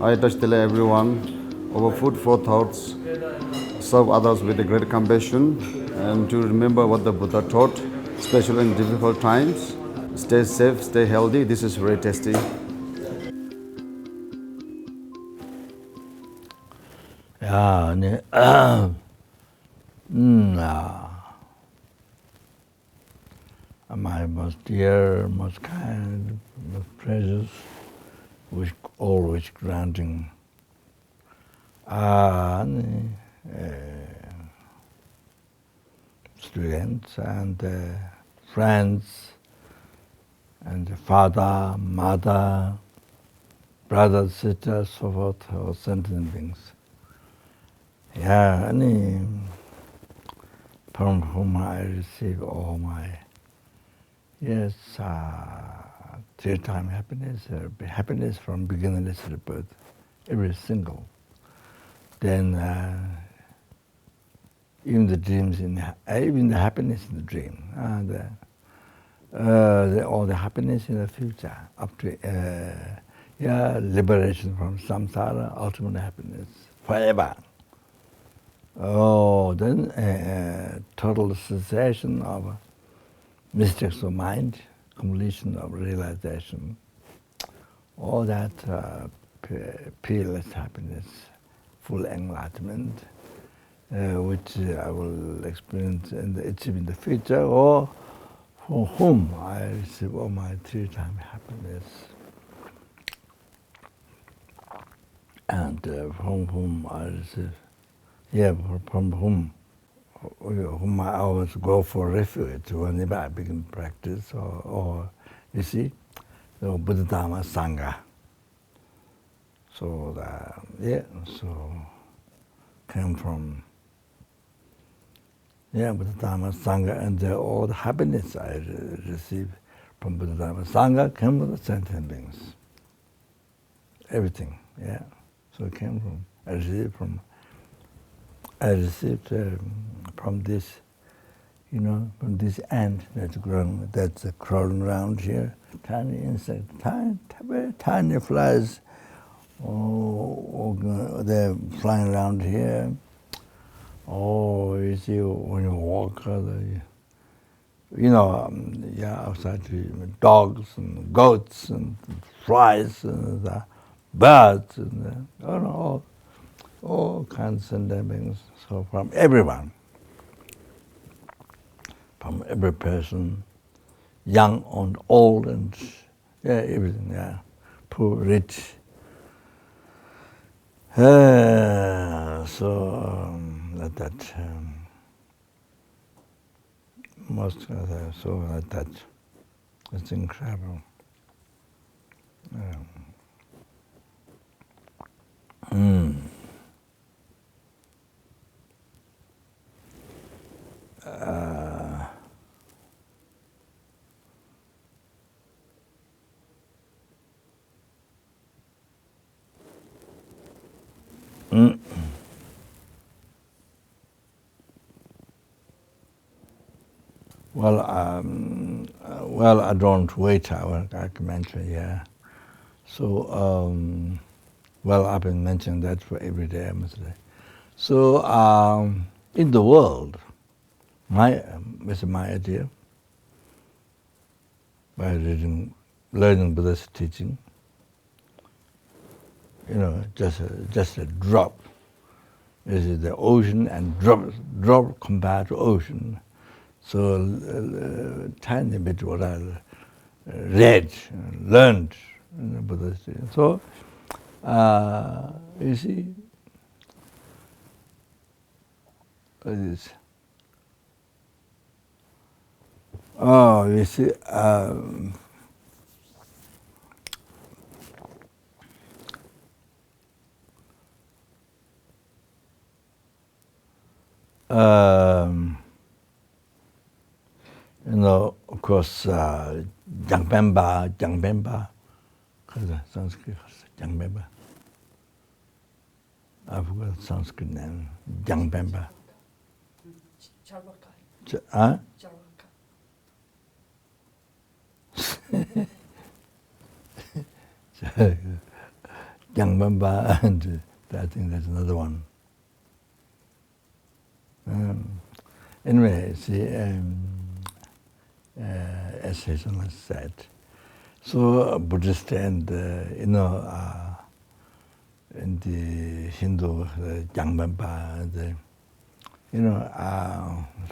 I touch tell everyone over food for thoughts, serve others with a great compassion, and to remember what the Buddha taught, especially in difficult times. Stay safe, stay healthy. This is very tasty. Yeah, my most dear, most kind, most precious, which always granting. Students and friends and father, mother, brothers, sisters, so forth, or sentient beings. Yeah, from whom I receive all my, three-time happiness from beginningless rebirth, every single. Then even the dreams, even the happiness in the dream, all the happiness in the future, up to liberation from samsara, ultimate happiness, forever. Oh, then total cessation of mistakes of mind, completion of realization, all that peerless happiness, full enlightenment, which I will experience and achieve in the future, or for whom I receive all my three-time happiness, and from whom I receive, from whom I always go for refuge whenever I begin practice, or you see, the Buddha Dhamma Sangha. So so came from Buddha Dhamma Sangha, and all the happiness I receive from Buddha Dhamma Sangha came from the sentient beings. Everything, So it came from, I received from this, from this ant that's grown, that's crawling around here, tiny insect, very tiny flies, they're flying around here. Oh, you see, when you walk, outside, dogs and goats and flies and birds and all kinds of things. So from everyone, from every person, young and old and everything, poor, rich. It's incredible. Well, I don't wait. I can mention, So, I've been mentioning that for every day, I must say. So, in the world, this is my idea, by learning Buddhist teaching, just a drop. This is the ocean, and drop compared to ocean. So tiny bit what I read, learned in the Buddhist teaching. So you see, this. You see. Of course, Jangbemba, Sanskrit, Jangbemba. I forgot the Sanskrit name, Jangbemba. Huh? Yangbamba, and I think there's another one. Anyway, see, as Hazelnut said, so Buddhist and in the Hindu Yangbamba,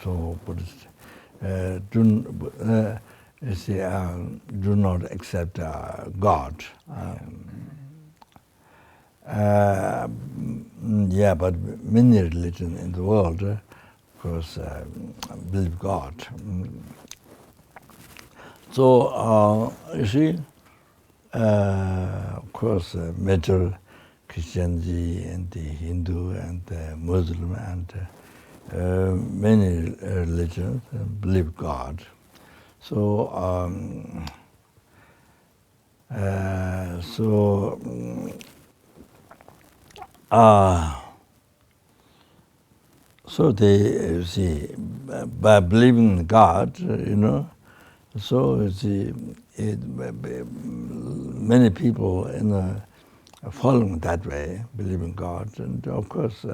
so Buddhist do not accept God. But many religions in the world, of course, believe God. So, you see, of course, major Christianity and the Hindu and the Muslim and many religions believe God. So, so they see by believing in God, so you see, many people following that way, believe in God, and of course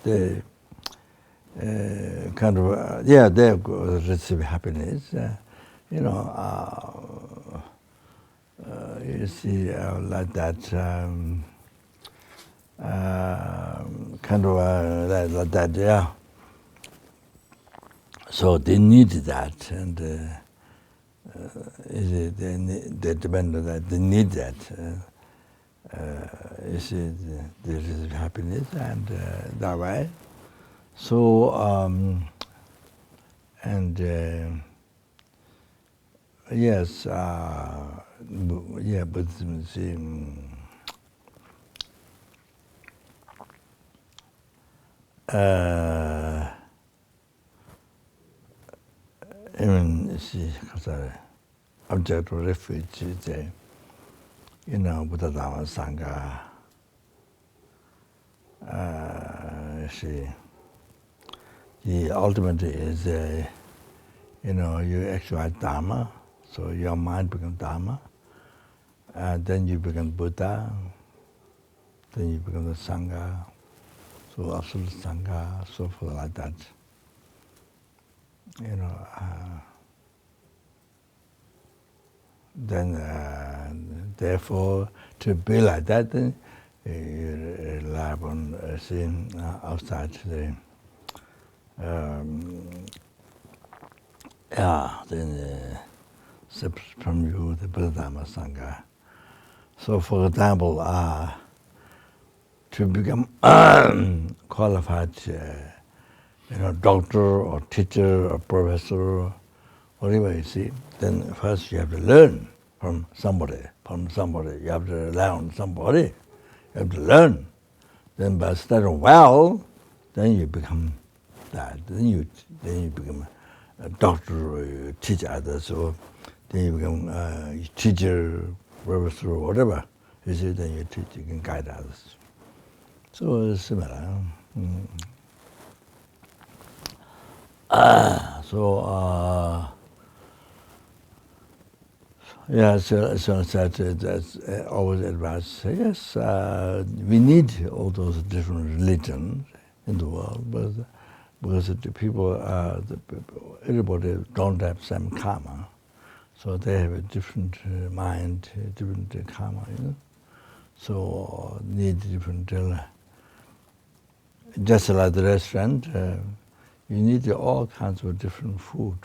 they kind of they receive happiness. You see, like that, kind of like that, yeah. So they need that, and they depend on that. They need that. You see, they receive happiness, and that way. So, yes, Buddhism, see, even see, object of refuge, Buddha Dhamma Sangha, see, the ultimate is, you actualize Dharma, so your mind becomes Dharma, and then you become Buddha, then you become the Sangha, so absolute Sangha, so forth like that. Then, therefore, to be like that, then you rely on seeing outside the then separate from you, the Buddha Dhamma Sangha. So, for example, to become qualified, doctor or teacher or professor, whatever you see, then first you have to learn from somebody. You have to rely on somebody. You have to learn. Then by studying well, then you become that. Then you become a doctor or you teach others, or then you become a teacher, professor, or whatever. You see, then you teach, you can guide others. So it's similar. So that's always advice. Yes, we need all those different religions in the world, but because the people, everybody don't have same karma, so they have a different mind, different karma, So need different. Just like the restaurant, you need all kinds of different food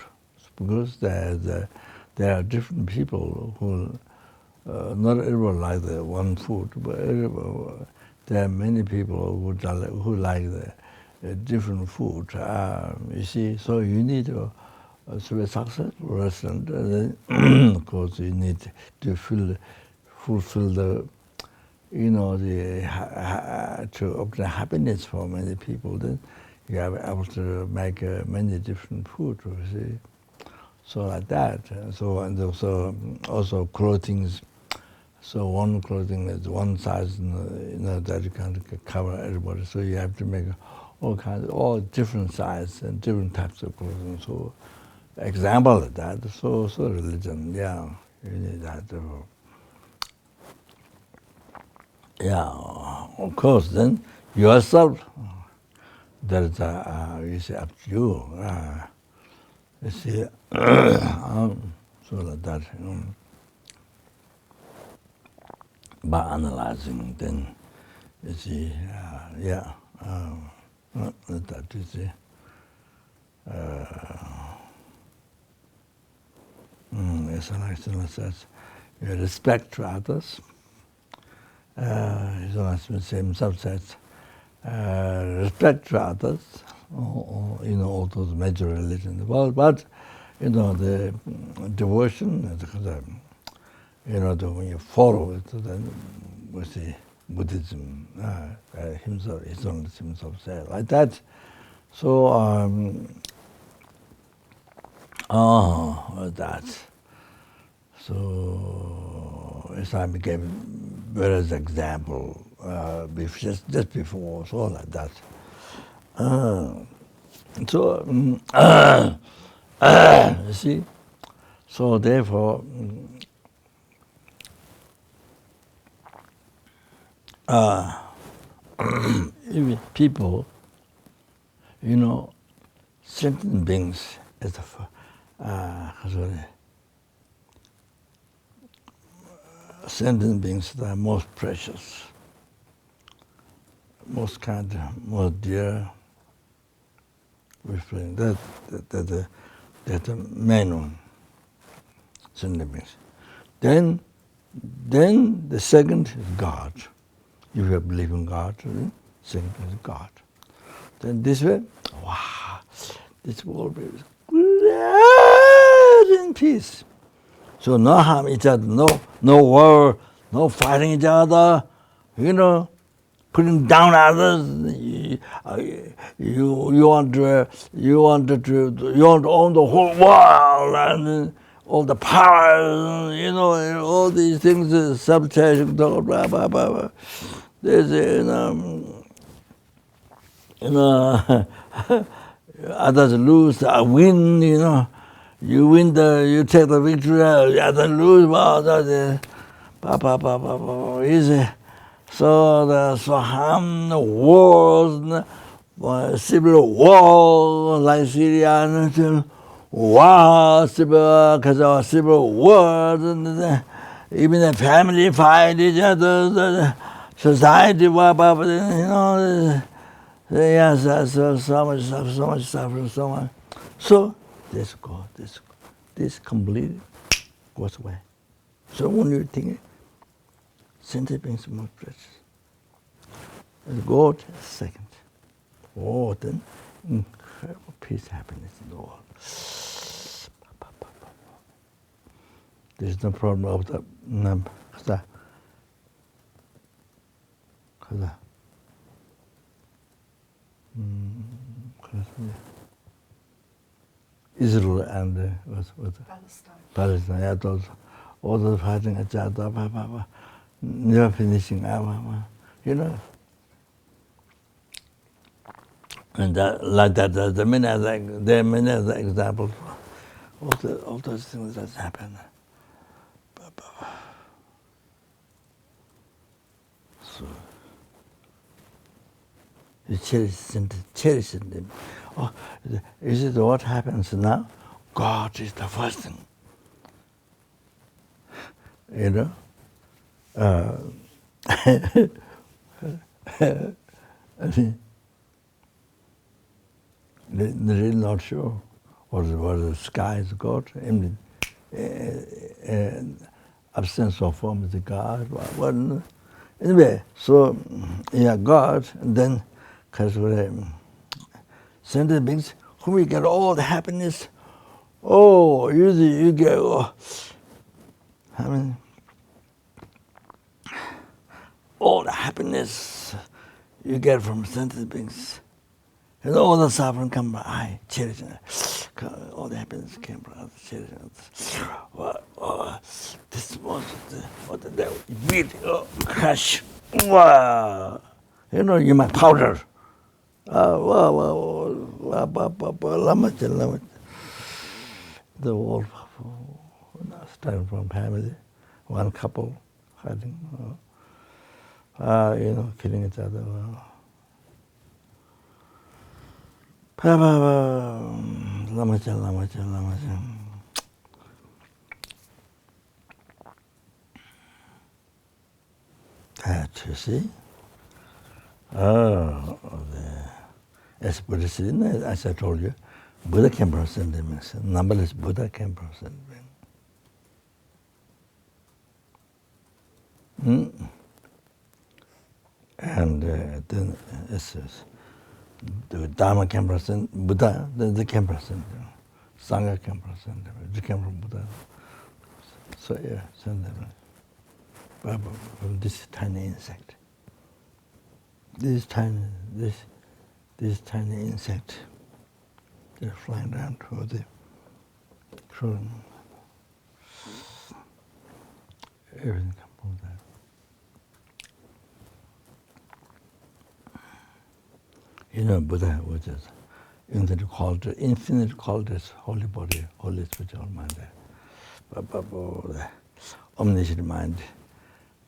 because there are different people who not everyone like the one food, but there are many people who like the different food. You see, so you need a successful restaurant. Of course, you need to fulfill the to obtain happiness for many people. Then you are able to make many different food. You see. So like that. So and also clothing. So one clothing is one size, that you can't cover everybody. So you have to make all different sizes and different types of clothing. So example of that. So religion, you need that. Yeah, of course. Then yourself, that is you say up to you. You see, so like that. By analyzing, then you see, that you see. As Alexander says, you respect to others. Himself says, respect to others, or all those major religions in the world, but the devotion, when you follow it, then we see Buddhism, himself said like that. So, that. So, as I gave various example just before, so like that. You see, so therefore, even people, sentient beings as sentient beings that are most precious, most kind, most dear. That the main one, sentient beings. Then the second is God. If you believe in God, second is God. Then this way, wow, this world is great in peace. So no harm each other, no war, no fighting each other, putting down others. You want to own the whole world and all the powers, all these things, self-cherishing, blah blah blah blah. There's others lose, I win, you win you take the victory, others lose, easy. So harm, wars, civil war, like Syria, war, civil wars, even the family fight each other, society, yes, so much suffering, so much. So this completely goes away. So when you think sentient beings are most precious, and God is second. Oh, then incredible peace, happiness in the world. There's no problem of the Israel and Palestine. Yeah, all those fighting each other, never finishing, And like that, there are many other examples of those things that happen. So you cherish them. Oh, is it what happens now? God is the first thing. They're really not sure what the sky is God. Absence of form is the God. Anyway, so God, and then sentient beings whom you get all the happiness. Oh, you get all the happiness you get from sentient beings. And all the suffering come by I cherish it. All the happiness came from cherishing. This was what the devil beat, crash. Wow. You my powder. Lama. The whole starting from family, one couple fighting. killing each other. Lama. That, you see? As Buddha, as I told you, Buddha can present them. Numberless Buddha can present them. And then the Dharma can present Buddha, then they can present them. Sangha can present them. They came from Buddha. So yeah, send them. From this tiny insect. This tiny insect, they're flying down toward the crown. Everything comes from that. Buddha was just infinite qualities, holy body, holy spiritual mind. The omniscient mind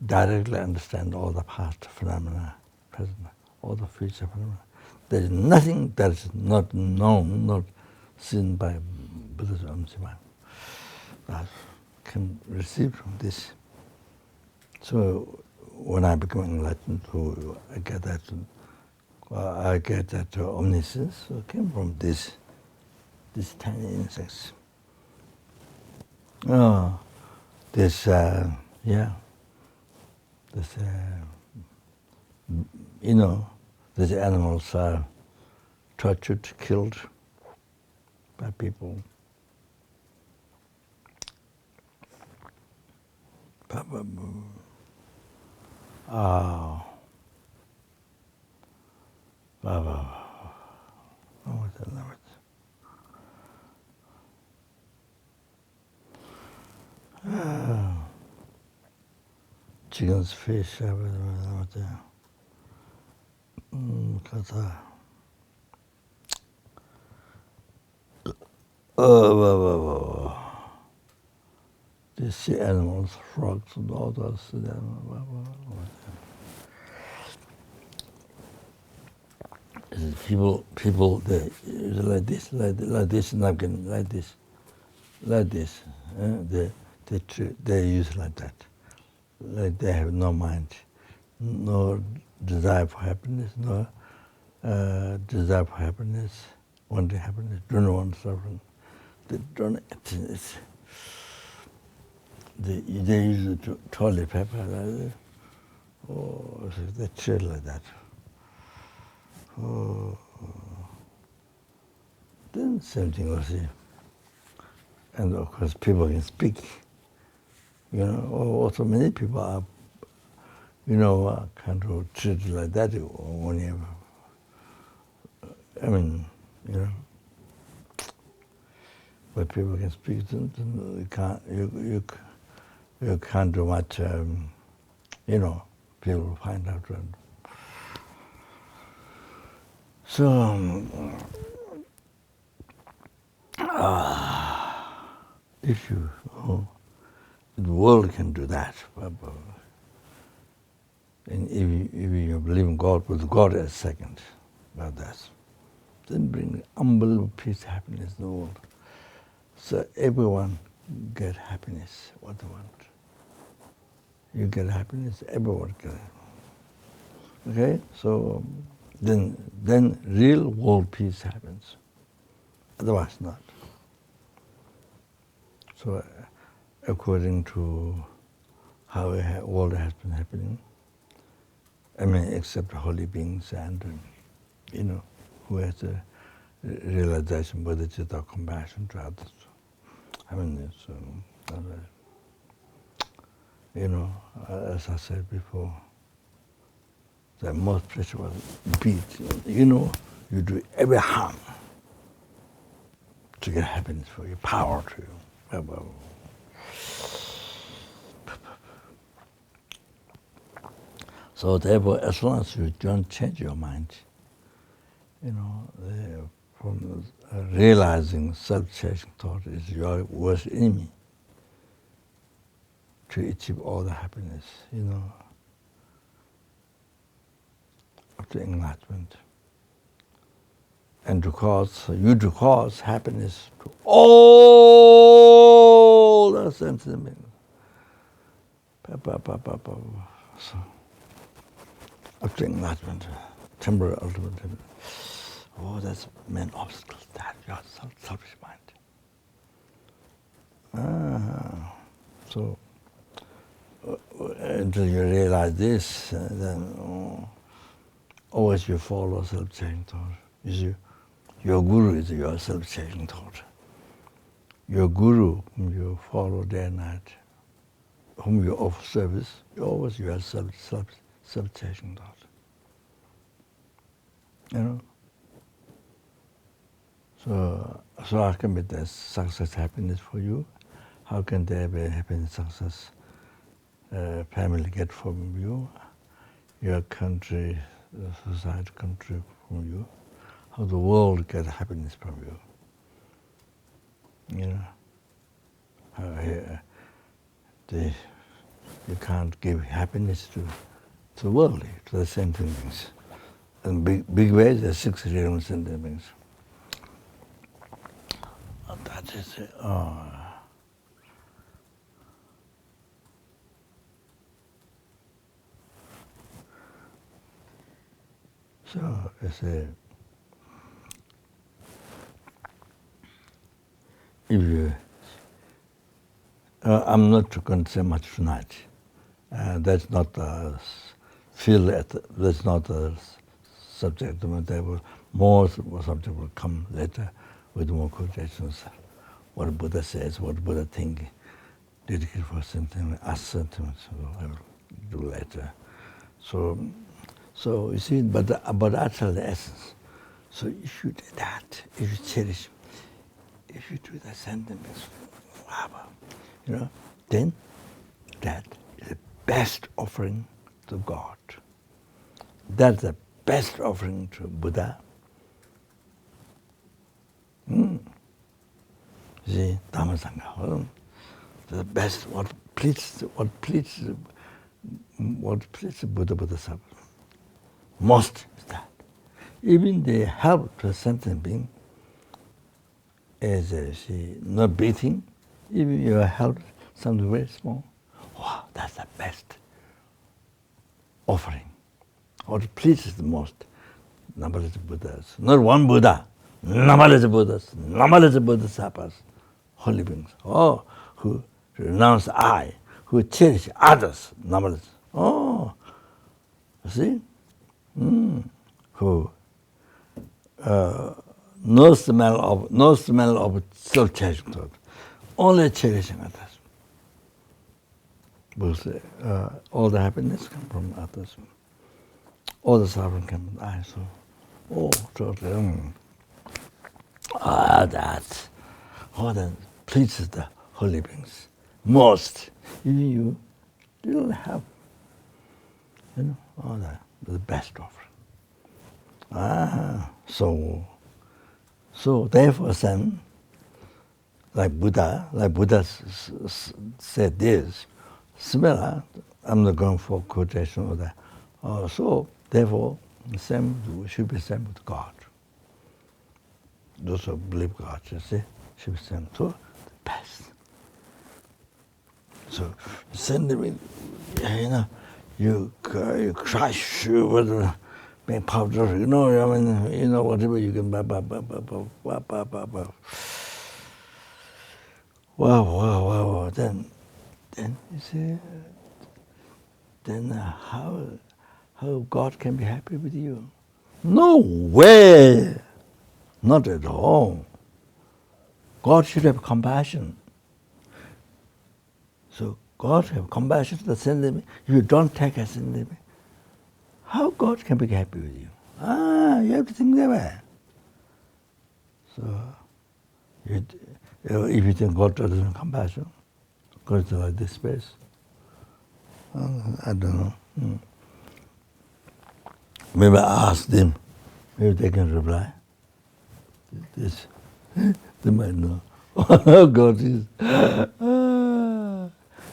directly understand all the past phenomena, present, all the future phenomena. There is nothing that is not known, not seen by Buddha's omniscient mind that can receive from this. So when I become enlightened, I get that omniscience came from this tiny insects. These animals are tortured, killed by people. Chickens, fish, the sea animals, frogs, and all those. People, they like this napkin, like this. They use like that. Like they have no mind, no desire for happiness, no desire for happiness, wanting happiness, don't want suffering. They don't. They use toilet paper like that. Oh, they chill like that. Oh, then same thing will see. And of course, people can speak. Also many people are, kind of treated like that. But people can speak, you can't do much. People find out. So, if the world can do that, and if you believe in God, with God as second, about that, then bring unbelievable peace, happiness in the world. So everyone get happiness, what they want. You get happiness, everyone get happiness. Okay, so then real world peace happens. Otherwise not. So according to how the world has been happening, except holy beings and, who has a realization, bodhichitta, compassion to others. As I said before, the most precious beat, you do every harm to get happiness for you, power to you. So therefore, as long as you don't change your mind, from realizing self-cherishing thought is your worst enemy to achieve all the happiness, to enlightenment. And to cause happiness to all the senses. So, up to enlightenment, temporary ultimate. Oh, that's main obstacle, that your selfish mind. So, until you realize this, then always you follow self-cherishing thought. You see, your guru is your self-cherishing thought. Your guru, whom you follow day and night, whom you offer service, always you have self-cherishing thought. You know? So how can be the success, happiness for you? How can there be happiness, success, family get from you? Your country, society, country from you? How the world get happiness from you? You know? You can't give happiness to the world, to the sentient beings. In big ways, there are 6 realms sentient beings. That is it. So I say, if you, I'm not going to say much tonight. That's not the field. That's not the subject. There will more subject will come later with more quotations. What Buddha says, what Buddha thinks, dedicated for sentiment, as sentiments. I will do later. So you see, but actually the essence. So if you do that, if you cherish, if you do the sentiments, you know, then that is the best offering to God. That's the best offering to Buddha. See, Dhamma Sangha, the best. What pleases Buddha Bodhisattva most is that. Even the help to a sentient being is not breathing. Even your help, something very small. Wow, that's the best offering. What pleases the most, numberless Buddhas. Not one Buddha, numberless Buddhas, numberless Bodhisattvas, holy beings. Oh, who renounce I, who cherish others, numberless. Oh, see? Who knows the manner of self-cherishing thought, only cherishing others. Because all the happiness comes from others. All the suffering comes from I. So, totally. That pleases the holy beings most. Even you don't have, you know, all that, the best offering. So therefore, then, like Buddha said this, similar. I'm not going for quotation of that. So therefore, the same should be same with God. Those who believe God, you see, should be same to the best. So send them, you know, you crush with make powder, you know, I mean, you know, whatever you can Wow. Then you see, then how God can be happy with you? No way! Not at all. God should have compassion. So God have compassion to the sentient. If you don't take a sentient, how God can be happy with you? You have to think that way. So, if you think God doesn't have compassion, God is like this space. I don't know. Maybe I ask them. Maybe they can reply. This, they might know. God is.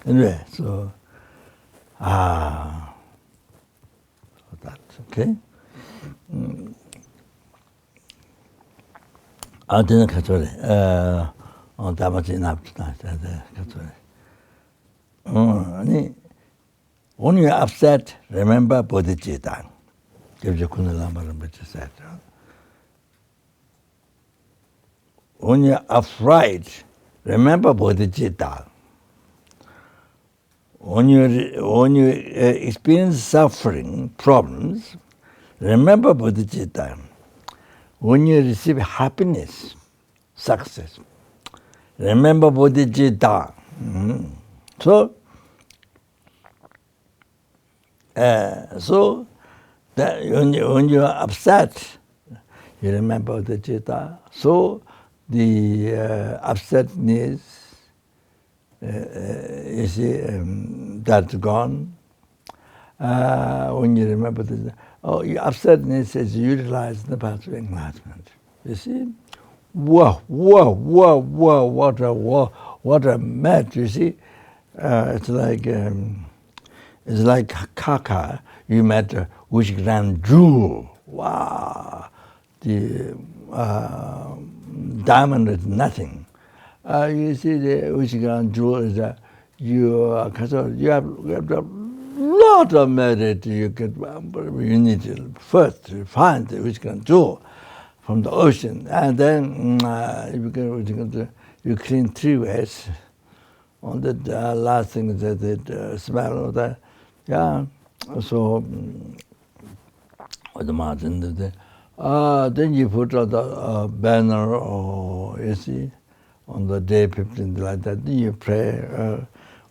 Anyway, so that's okay. Then katsuri. Damachi napchina. Katsuri. When you're upset, remember bodhichitta. Lama Rinpoche said. When you're afraid, remember bodhichitta. When you experience suffering, problems, remember bodhichitta. When you receive happiness, success, remember bodhichitta. So that when you are upset, you remember bodhichitta. So the upsetness, you see, that's gone. When you remember this, your upsetness is utilized in the path of enlightenment. You see? Whoa, what a match, you see? It's like Kaka, you met which grand jewel. Wow! The diamond is nothing. You see, the which grand jewel is you have a lot of merit. You need to first find the which grand jewel from the ocean, and then you clean 3 ways. On the last thing is the smell of the, yeah. So the margin, then you put the banner, or you see, on the day 15th like that. Then you pray,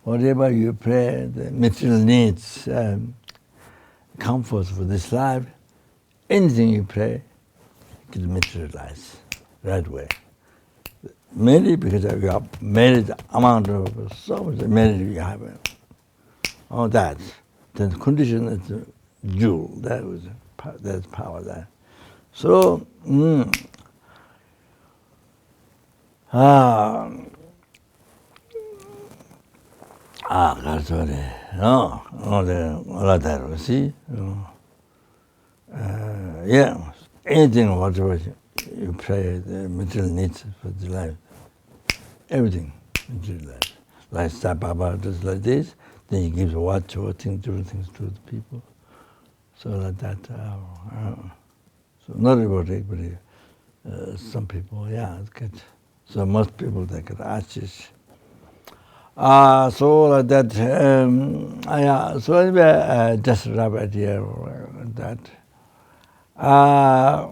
whatever you pray, the material needs, comforts for this life. Anything you pray, you can materialize right away. Mainly because you have merit amount of so much merit you have. All that. The condition is the jewel. That's power there. So that's what no, see? Yeah, anything, whatever you pray, the material needs for the life. Everything, material life. Like Sai Baba does like this, then he gives watch or different things to the people. So like that. So not everybody, but some people, yeah, get. So most people they get ashes. So like that. Yeah. So anyway, just a rough idea of that. I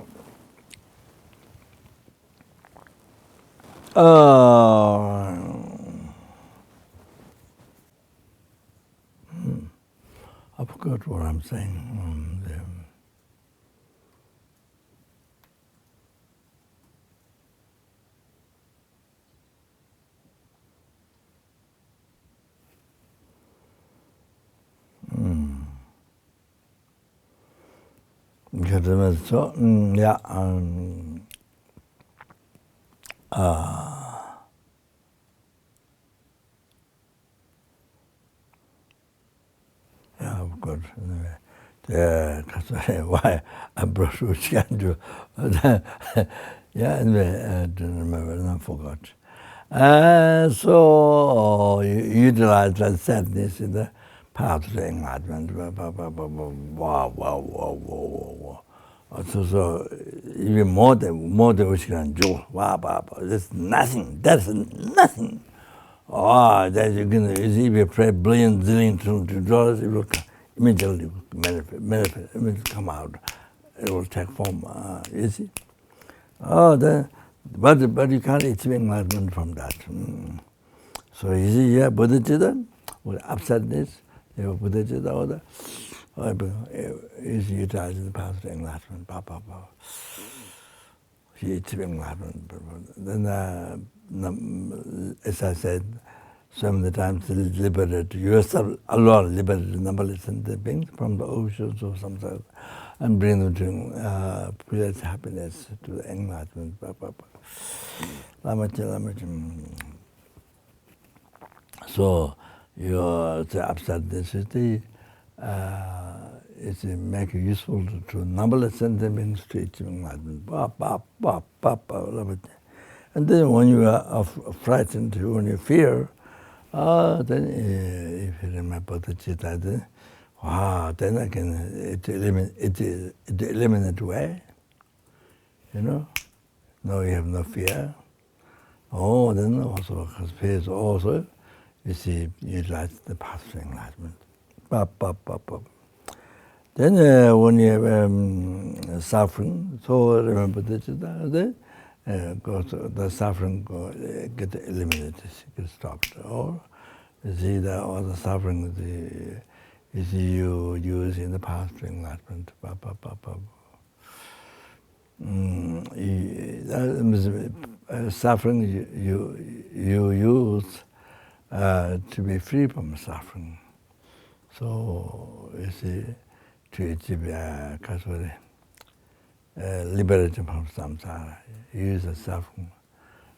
forgot what I'm saying. So, yeah. Yeah, of course. That's why I brought which can do. Yeah, anyway, I don't remember, I forgot. So you utilize that sadness in the path of enlightenment. Wow. So even more than which can do. Wow. That's nothing. Oh, that you can, if you pray billion, zillion $2, it will immediately manifest, it will come out. It will take form, you see. But you can't achieve enlightenment from that. So you see here, bodhicitta, with upsetness, bodhicitta, is utilizing the path of enlightenment. He achieved enlightenment. Then, as I said, so many times liberated yourself alone, liberated numberless beings from the oceans of samsara, and bring them to pure happiness, to the enlightenment. Lama. So your upsetness, it's make it useful to numberless sentiments to achieving enlightenment. And then when you are frightened, when you fear, then if you remember the bodhichitta, then, then again it eliminate away. You know, now you have no fear. Then also, because fear is also, you see, utilize the path to enlightenment. Then when you have suffering, so remember the suffering get eliminated, get stopped. Or you see that all the suffering is you use in the path to enlightenment. Suffering you use to be free from suffering. So you see, to achieve liberation from samsara, use the suffering,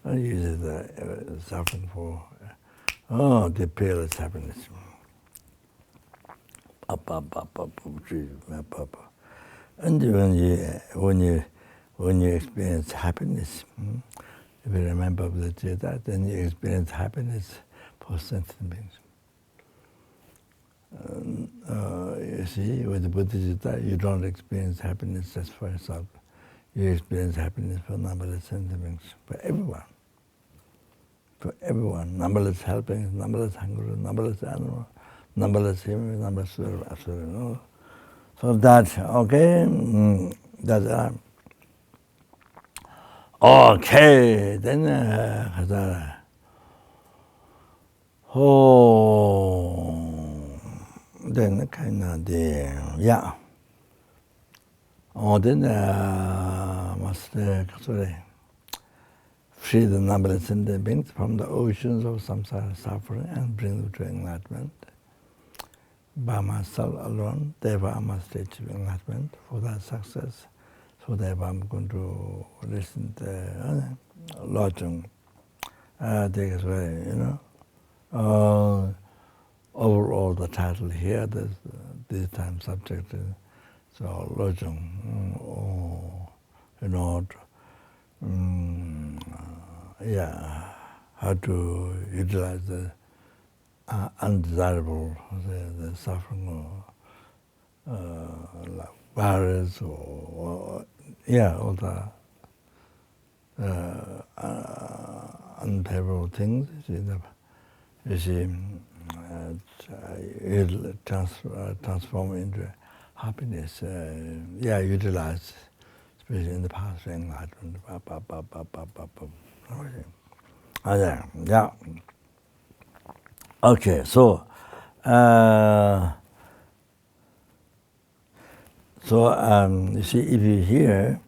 use the suffering for the peerless happiness. And when you experience happiness, if you remember the bodhichitta, then you experience happiness for sentient beings. You see, with the bodhichitta, you don't experience happiness just for yourself. You experience happiness for numberless sentient beings, for everyone. For everyone, numberless helpings, numberless hungry, numberless animals, numberless human, numberless asura. No? So that, okay, that's okay, then then kind of yeah. Then must free the numberless sentient beings from the oceans of samsara suffering and bring them to enlightenment. By myself alone, therefore I must achieve enlightenment for that success. So therefore I'm going to listen to Lojong. Overall the title here, this time subject is so Lojong, how to utilize the undesirable, the suffering or virus or all the unfavorable things. You see, it'll transform into happiness. Utilize, especially in the past enlightenment. Okay, so you see, if you hear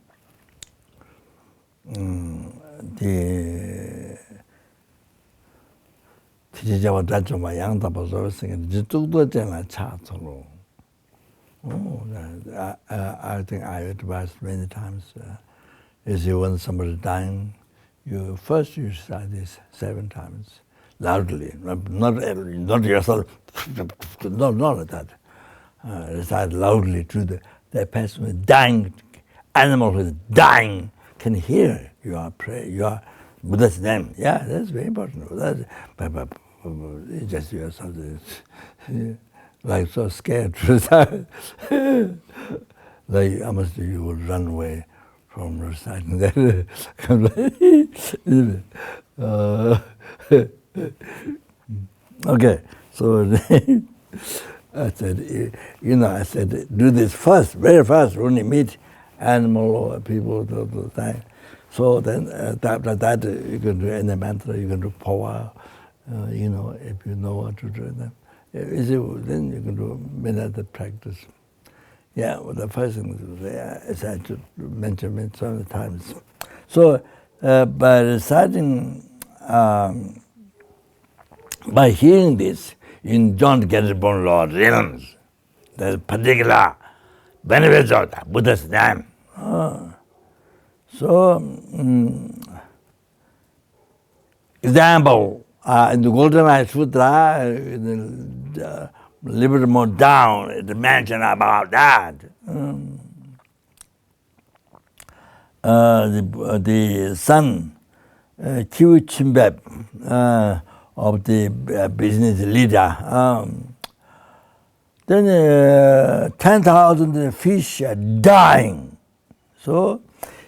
the Tijawa Dachoma Yang Tapazo singing, Jitudo Jena Chatolo. I think I advised many times. Is when somebody dying, you first recite this 7 times loudly, not yourself, not like that. Recite loudly to the person who is dying, animal who is dying can hear your prayer, your Buddha's name. Yeah, that's very important. But just yourself like so scared to recite. Like almost you would run away from reciting that. Okay, so I said, do this first, very fast, when you meet animal or people all the time. So then after that, you can do any mantra, you can do power, if you know what to do. Then you can do many other practice. Yeah, well, the first thing is I to mention so many times. So by reciting, by hearing this, you don't get it born Lord realms. The particular benefits of the Buddha's name. Example, in the Golden Eye Sutra, in the little bit more down, it mentioned about that. The son, Q Chimbeb, of the business leader. Then 10,000 fish are dying. So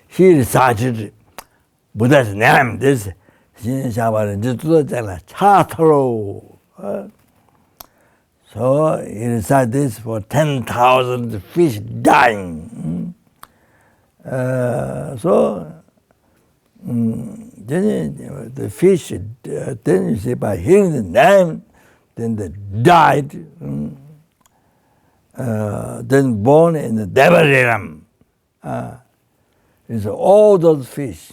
he recited Buddha's name, this Chatro. So he recited this for 10,000 fish dying. Then the fish, then you see, by hearing the name, then they died. Then born in the Devariram. It's all those fish.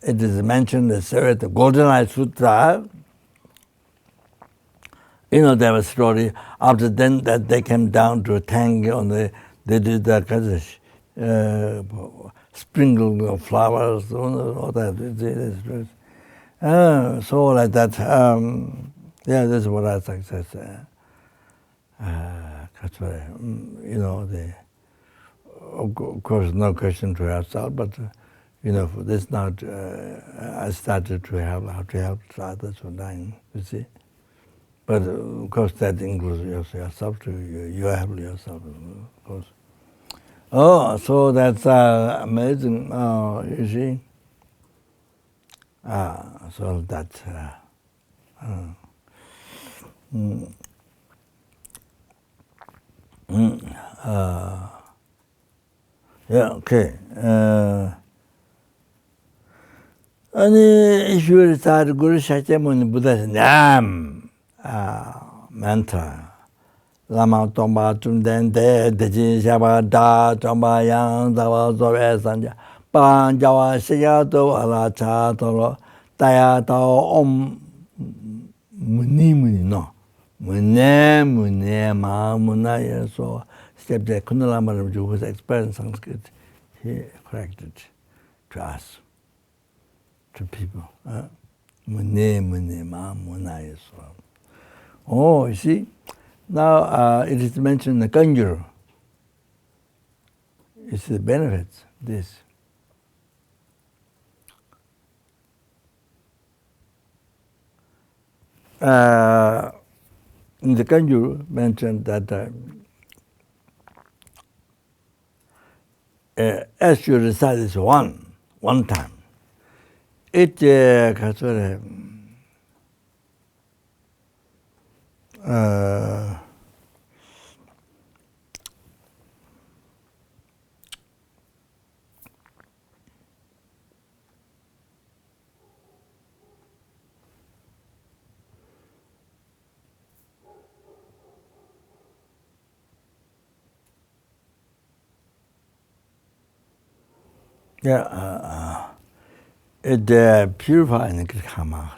It is mentioned in the Golden Eye Sutra. You know, there was a story after then that they came down to a tank on they did that kind of sprinkle of flowers, all that. So like that. Yeah, this is what I think. You know, of course, no question to ourselves, but you know, for this not, I started to help how to help others who are dying. You see. But of course, that includes yourself too. You help yourself, of course. Oh, so that's amazing. You see. So that. Yeah. Okay. If you recite Guru Shakyamuni Buddha's name, mantra, Lama Tomba Tumden De Dejin Shaba Da Tomba Yang Dawa Zoe Sanja Ban Jawa Shaya Do Ala Cha Toro Daya Tao Om Muni Muni no Mune Mune Ma Muna so step there Kunalama who was expert in Sanskrit, he corrected to us, to people. Mune Mune Ma Muna so. Oh, you see. Now it is mentioned in the Kanjur. It's the benefits, this. In the Kanjur mentioned that as you recite this one time, it it purifies the karma.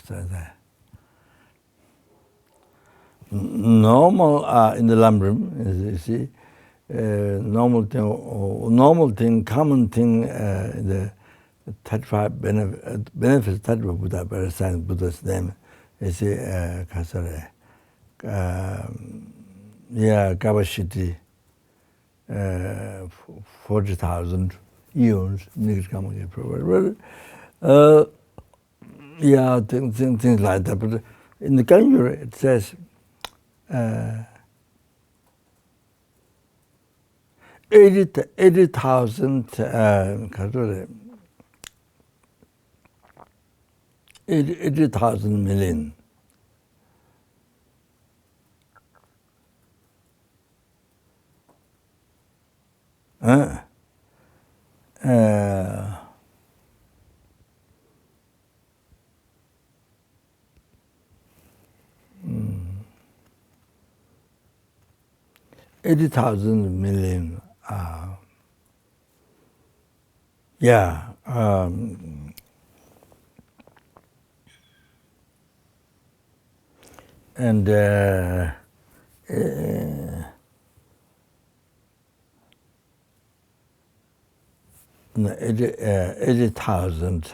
Normal in the Lambrim, you see, normal thing, common thing, the Tattva benefits Tattva Buddha, by saying Buddha's name, you see, Kawashiti, 40,000 eons, things like that. But in the Kanjur it says 80,000 million. $80,000 million. And 80,000,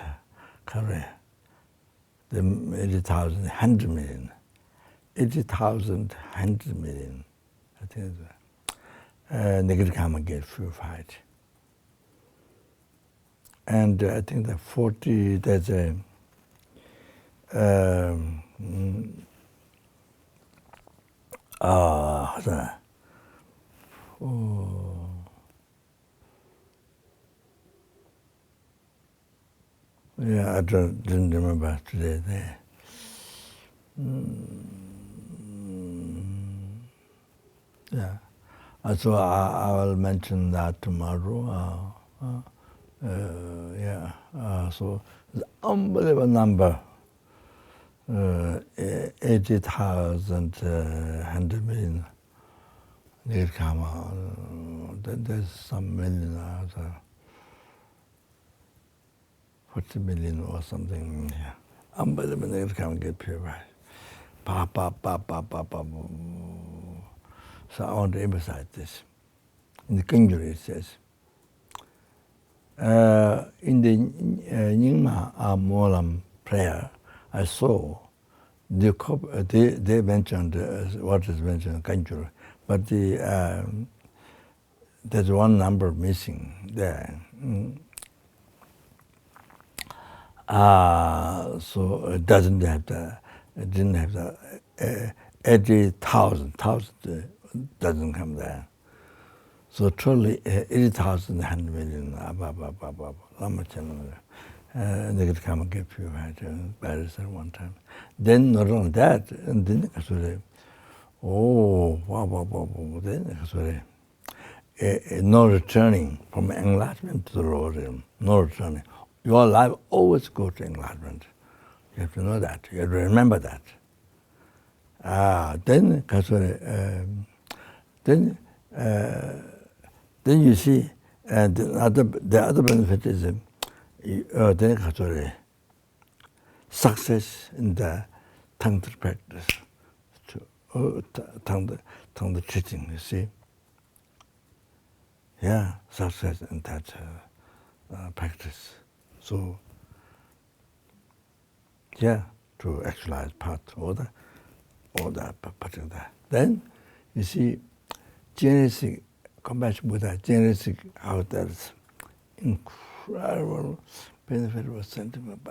correct. The 80,000, 100 million. 80,000, 100 million. I think negative karma get purified. And I think the 40, there's a yeah, I didn't remember today there. Yeah, so I will mention that tomorrow. So the unbelievable number, 80,000, 100 million. Negative karma. There's some million, 40 million or something. Yeah. Unbelievable negative karma get purified. So I want to emphasize this. In the Kanjuri it says, in the Nyingma Molam prayer, I saw they mentioned what is mentioned in Kanjuri, but there's one number missing there. So it didn't have the 80,000 doesn't come there. So truly 80,000, 100 million, Lama channel, negative karma get purified by at one time. Then not only that, and then no returning from enlightenment to the lower realm, no returning. Your life always goes to enlightenment. You have to know that. You have to remember that. Then you see, the other benefit is success in the tantra practice, tantra teaching. You see, yeah, success in that practice. So, yeah, to actualize part or the particular. Then you see, generous compassion Buddha, generous how there's incredible benefit was sentiment.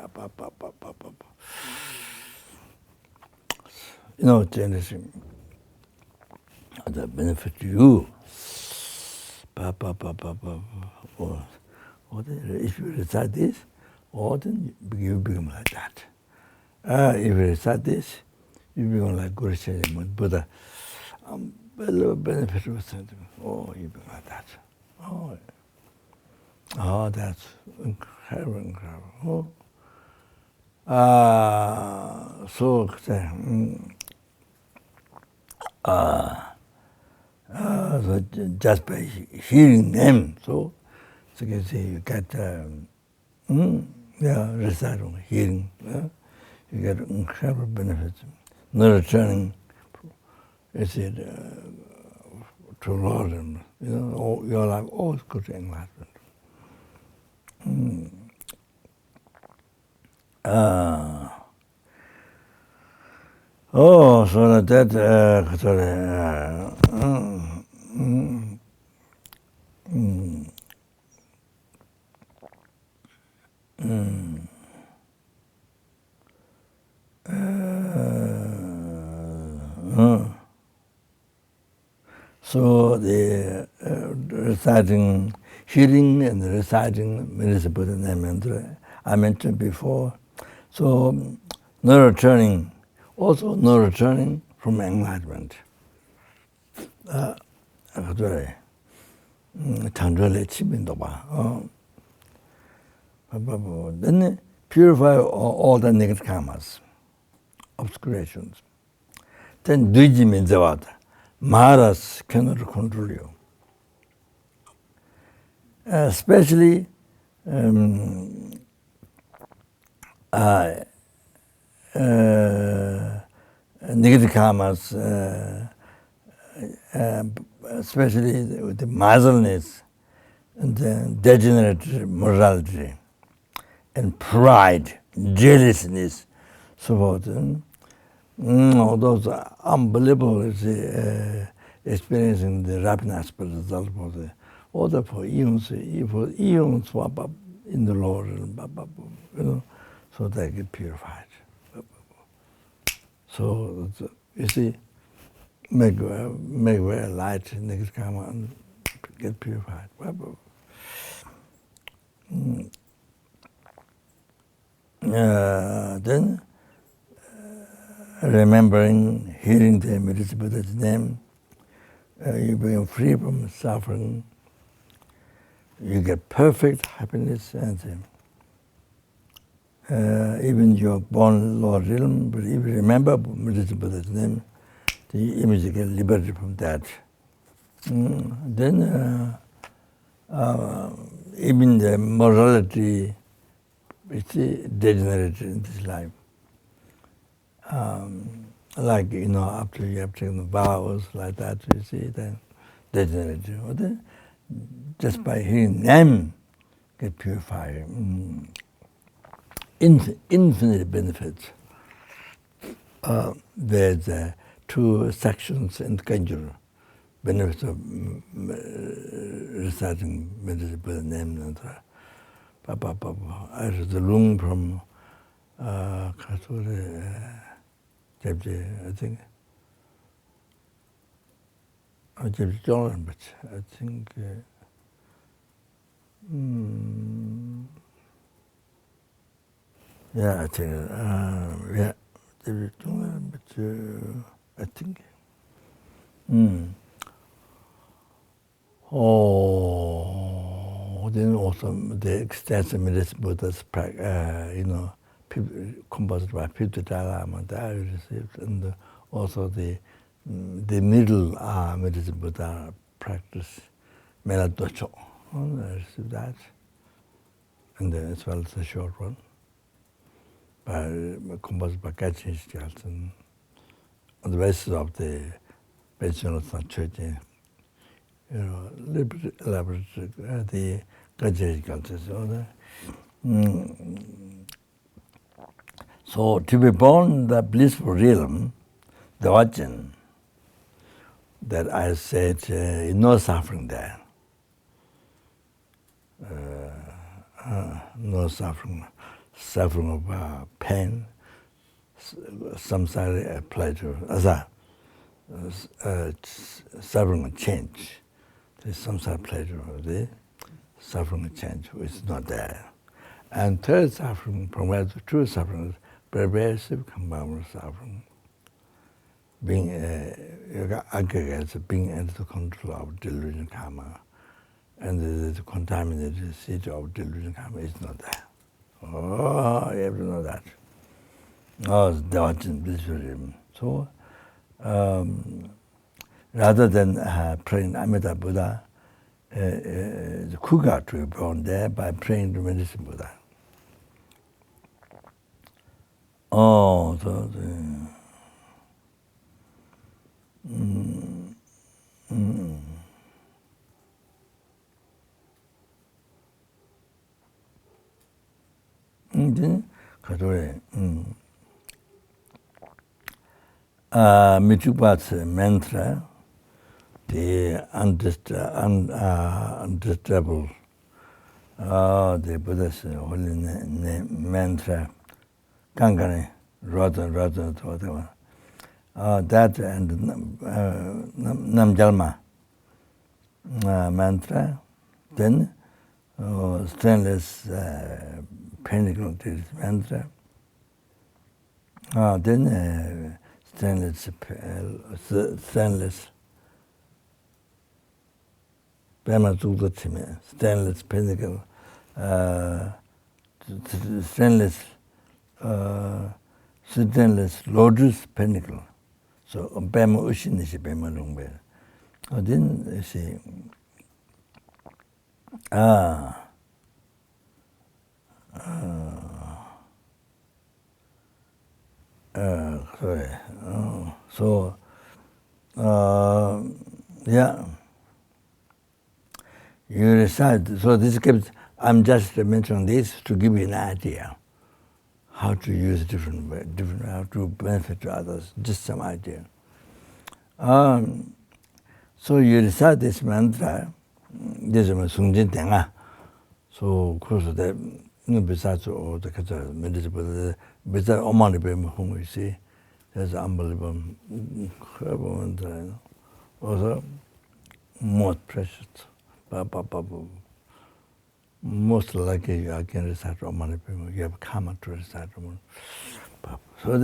You know, generous the benefit to you. Or if you recite this, or then you become like that. If you recite this, you become like Guru Sharima, Buddha. Benefit was sentiment. Oh, you become like that. Oh, that's incredible. So just by hearing them, so you can see you get recital, hearing, you get incredible benefits. No returning, is it to Lord, and your life always goes to enlightenment. So that so the reciting, hearing and reciting Minister Buddha name mantra I mentioned before. So no returning, also no returning from enlightenment. Then purify all the negative karmas, obscurations. Then Dviji means what? Maharas cannot control you. Especially negative karmas, especially with the miserliness and the degenerate morality and pride, jealousness, so forth. Those are unbelievable experiencing the rapid aspect result for the order for eons in the Lord, so they get purified. So you see, make very light next come and get purified. Then remembering, hearing the medicine Buddha's name, you become free from suffering. You get perfect happiness, and even you're born lower realm, but if you remember medicine Buddha's name, the image get liberated from that. Then even the morality is degenerated in this life. Like, after you have taken the vows like that, you see, then degenerated. Or then, just by hearing them, get purified. Infinite benefits. There's two sections in Kanjur. Benefits of reciting medicine Buddha name. I was the lung from I think. I don't but I think. Yeah, I think. Yeah, but I think. Then also the extensive medicine Buddha's composed by 50 Dalai Lama that I received, and also the middle medicine Buddha practice, Meladocho. I received that, and as well as the short one, composed by Gachin Skelton, on the basis of the Pension of Church. Elaborate the Gachin Skelton. So to be born in the blissful realm, the Vajjan, that I said, no suffering there. No suffering of pain, samsara pleasure, suffering of change. The samsara pleasure, the suffering of change is not there. And third suffering, from where the true suffering is pervasive compound suffering, being aggregates, being under the control of delusion karma, and the contaminated seed of delusion karma is not there. Oh, you have to know that. Oh, the Vajjan blissful realm. So, rather than praying Amida Buddha, the Kuga to be born there by praying the medicine Buddha. Oh, so 가도래 Mitubats mantra, the undisturbable, the Buddha's holiness mantra, Kankane, Rata, whatever. That and Namjalma mantra, then stainless pinnacle mantra, then stainless stainless pinnacle, stainless lotus pinnacle. So Bema Ushin is Bema Lungbe. Then you see, sorry. So, yeah. You recite. So this gives. I'm just mentioning this to give you an idea how to use different way, how to benefit to others, just some idea. So you recite this mantra, this is Sungjin Tenga. So, of course, besides all the meditation, besides Omani Bema, you see, that's unbelievable. Also, most precious. Most likely, I can recite Omani Bema. You have karma to recite Omani. So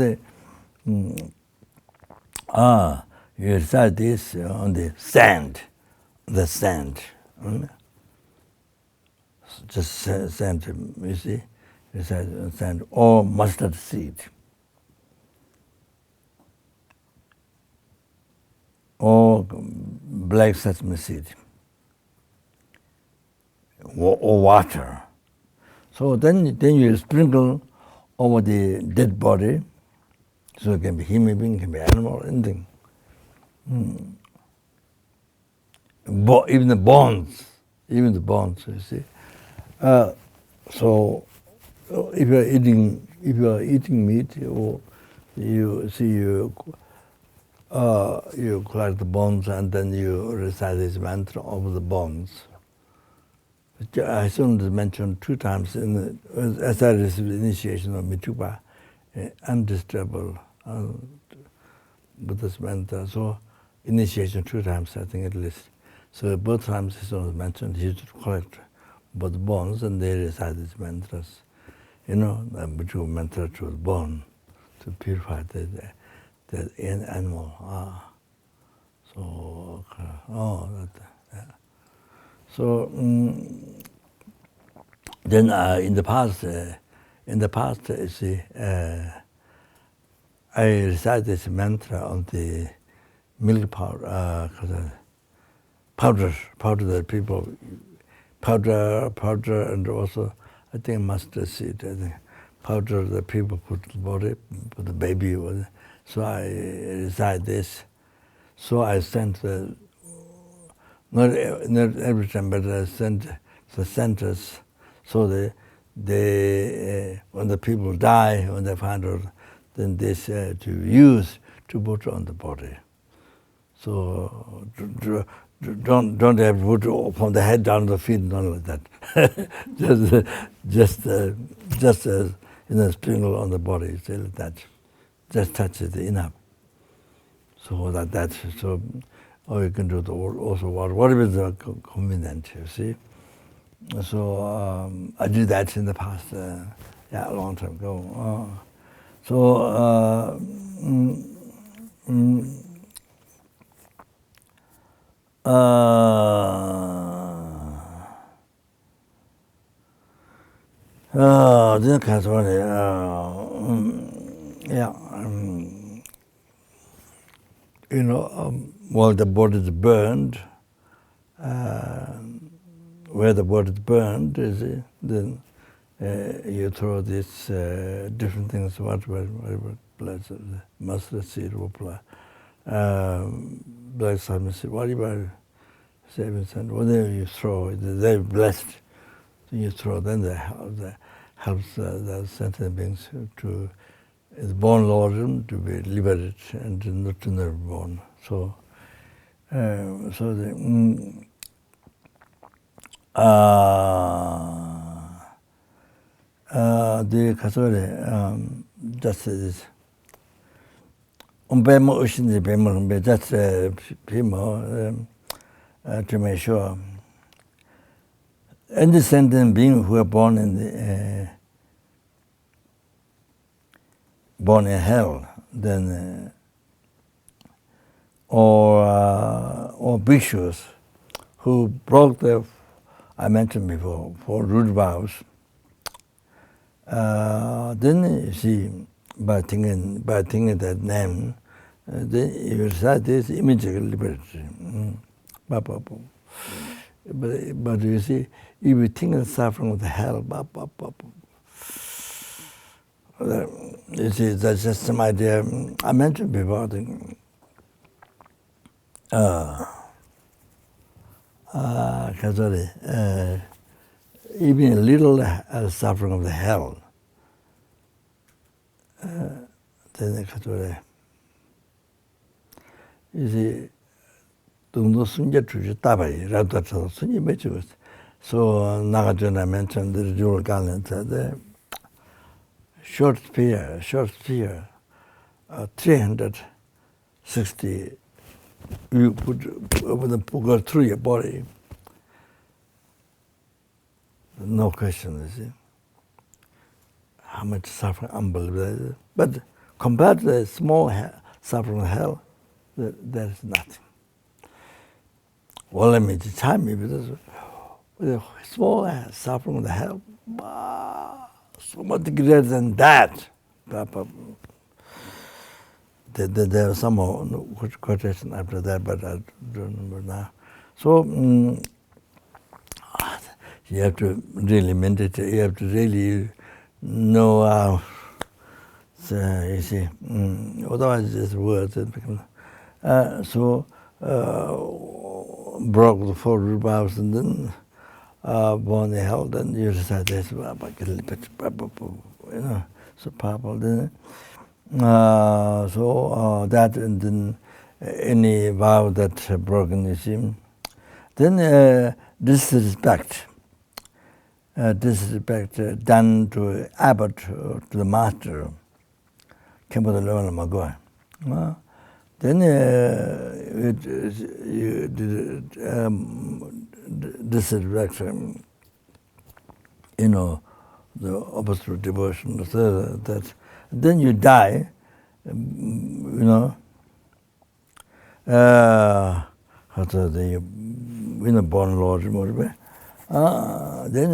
you recite this on the sand. Just sand, you see, recite on sand, or mustard seed, or black sesame seed, or water. So then you sprinkle over the dead body. So it can be human being, can be animal, anything. Even the bones, you see. So if you are eating meat, or you collect the bones and then you recite this mantra over the bones. I soon mentioned 2 times as I received the initiation of Mitupa, undisturbable Buddhist mantra. So initiation 2 times, I think at least. So both times he was mentioned, he used to collect both bones and they recite these mantras. The Mitupa mantra to the bone to purify the animal. So then in the past, you see, I recite this mantra on the milk powder, powder that people, powder, and also I think mustard seed, powder that people put the body, put the baby with. So I recite this. So I sent not every time, but I sent the centers. So they when the people die, when they find out, then they say to use to put on the body. So don't have to put from the head down to the feet, none like that. just sprinkle on the body, say like that. Just touch it enough. So so. Or you can do also whatever is convenient, you see. So I did that in the past, a long time ago. While the body is burned, where the body is burned, then you throw these different things, whatever, mustard seed, black sesame seed, whatever, whatever you throw, they're blessed. So you throw, then that helps the sentient beings to the born organ to be liberated and not to never born. So the kasore just is bema ocean the bema just people to make sure any sentient being who are born in hell, then or bhikshus who broke the, I mentioned before, 4 root vows. Then you see, by thinking that name, then you recite this immediately liberation. But you see, if you think of suffering of the hell, you see, that's just some idea. I mentioned before, even a little suffering of the hell, then you see, 동도 순제 주지 따바이 라도서 순이 매주 so 나가전에 mentioned the dual calendar the short sphere 360 you put go through your body, no question, you see. How much suffering, unbelievable. But compared to the small suffering hell, there is nothing. Well, I mean, the time because the small suffering of the hell, so much greater than that. There was some more quotation after that, but I don't remember now. So you have to really meditate. You have to really know how. You see, otherwise just words. So broke the four root vows and then born the hell. Then you recite this, you know, so powerful. Then that and then any vow that broken, you see. Then disrespect done to abbot, to the master, Lama. Then disrespect, you know, the opposite of devotion. So that then you die, you know. How to the born Lord, then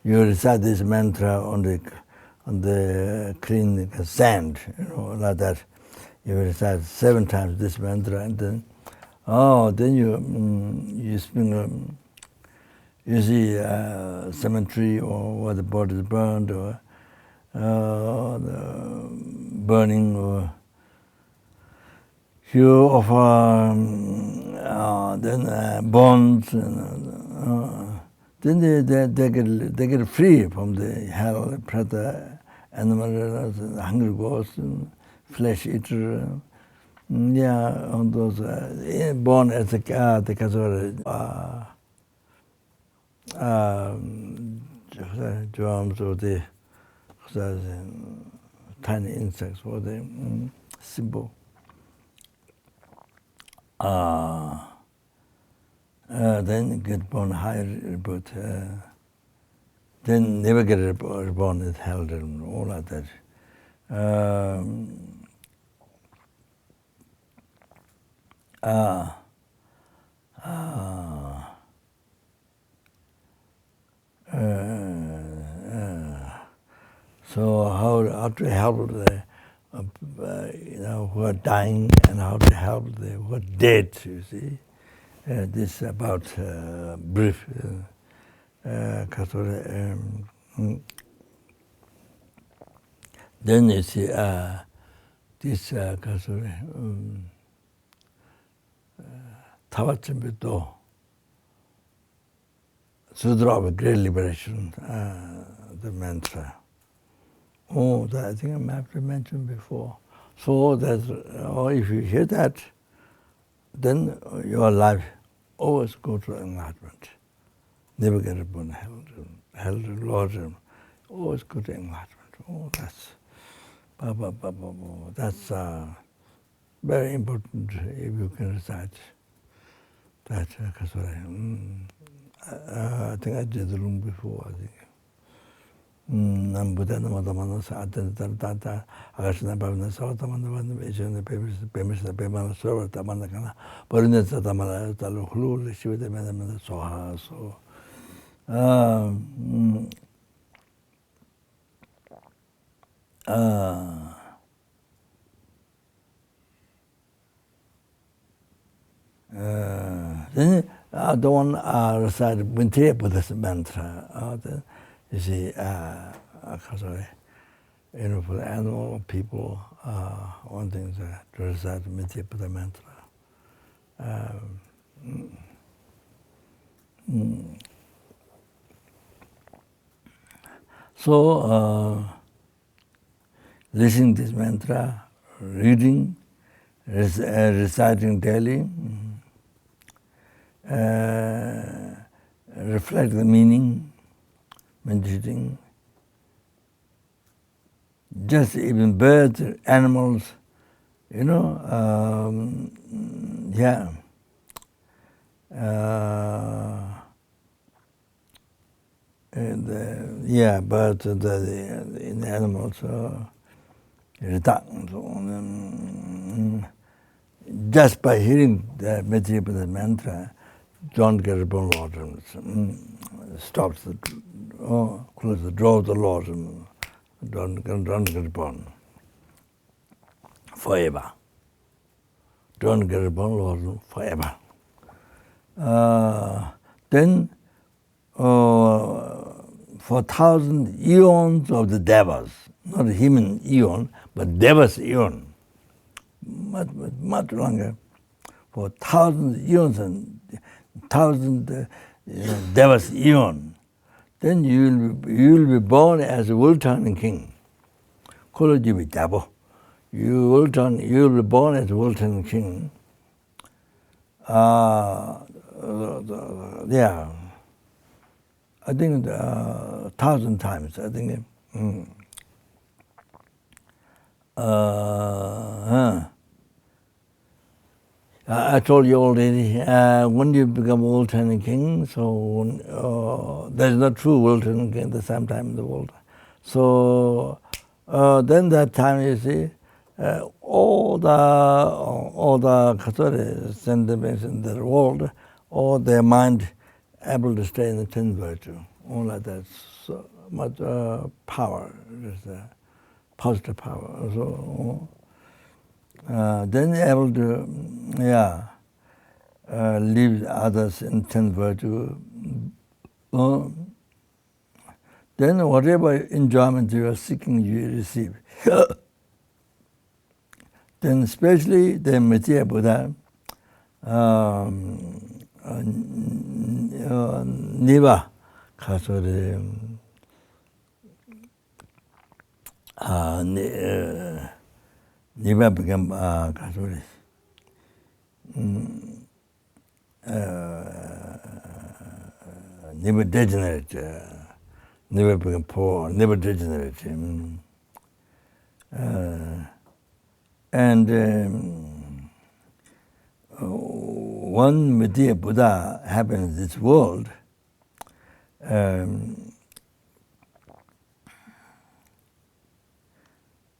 you recite this mantra on the clean sand, you know, like that. You recite 7 times this mantra, and then then you spring you see cemetery or where the body is burned or the burning or you offer then bonds, then they get free from the hell, preta, animal, hungry ghosts, flesh eater, on those born as a the Kazora germs or the tiny insects for the symbol. Then get born higher, but then never get reborn is held and all like that. So how to help the you know, who are dying and how to help the who are dead, you see. This about brief. Then you see this Tawachimito, Sudra of Great Liberation, the mantra. Oh, that I think I have to mention before. So that if you hear that, then your life always go to enlightenment. Never get upon hell, Lord, always go to enlightenment. Oh, that's very important if you can recite that. I think I did the room before, I think. Buddha Namadamana Sata, Agashana Pavana Satamana, Vision, the Pamis, the Pamana Server, Tamanakana, Porinet Tamana, Taluhlu, she with the Madame Soha. So, then I don't recite Winter Buddhist mantra. You see, you know, for the animal, people, one thing to recite Winter Buddhist mantra. So, listening this mantra, reading, reciting daily, reflect the meaning, meditating. Just even birds, animals, yeah. Birds, the animals, just by hearing the meditative mantra, don't get upon water. Stops the, close the door of the Lord. Don't get born forever. Don't get born Lord forever. Then, for 1,000 eons of the devas, not human eon, but devas eon, much longer, for 1,000 eons and 1,000 devas eon, then you will be born as a world-turning king. You will be born as a world-turning king. I think 1,000 times. I think. I told you already. When you become world-turning king, so there's not true world-turning king at the same time in the world. So then that time, you see, all the sentiments in the world, all their mind able to stay in the 10th virtue. All like that. So much power. There's positive power. So then able to, leave others in 10th virtue. Then whatever enjoyment you are seeking, you receive. Then especially the Mithya Buddha, Niva, Niva became never degenerate, never become poor, never degenerate. And one Mithya Buddha happened in this world.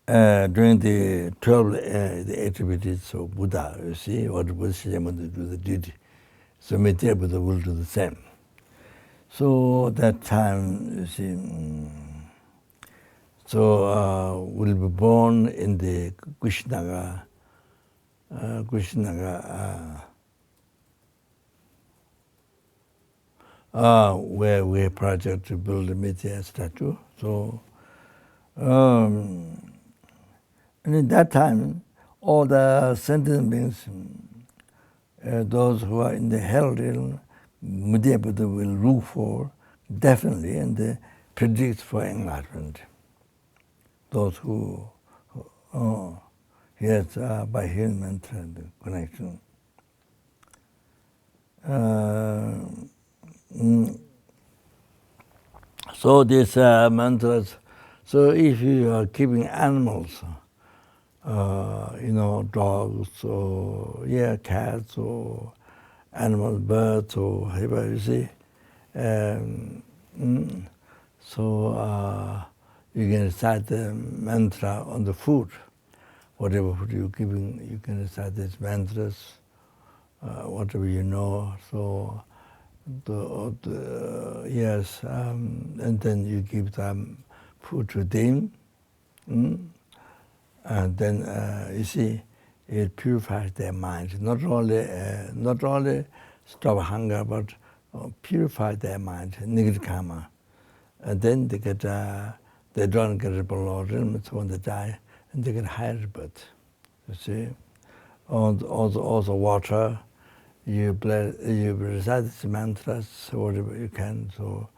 During the 12 the activities of Buddha, you see, what Bodhisattva do the duty. So Mithya Buddha will do the same. So that time, you see, will be born in the Kushinaga, where we project to build a Mithya statue. So, and in that time, all the sentient beings, those who are in the hell realm, Mithya Buddha will rule for definitely, and predict for enlightenment. Those who yes, by hearing mantra and connection. So these mantras. So if you are keeping animals, dogs or cats or animals, birds or whatever you see, so you can recite the mantra on the food. Whatever food you're giving, you can recite these mantras, whatever you know. So, and then you give them food to them, and then you see, it purifies their mind. Not only stop hunger, but purify their mind, negative karma. And then they get, they don't get a blood, so when they die, and they get higher birth. You see, also water. You recite the mantras, whatever you can. So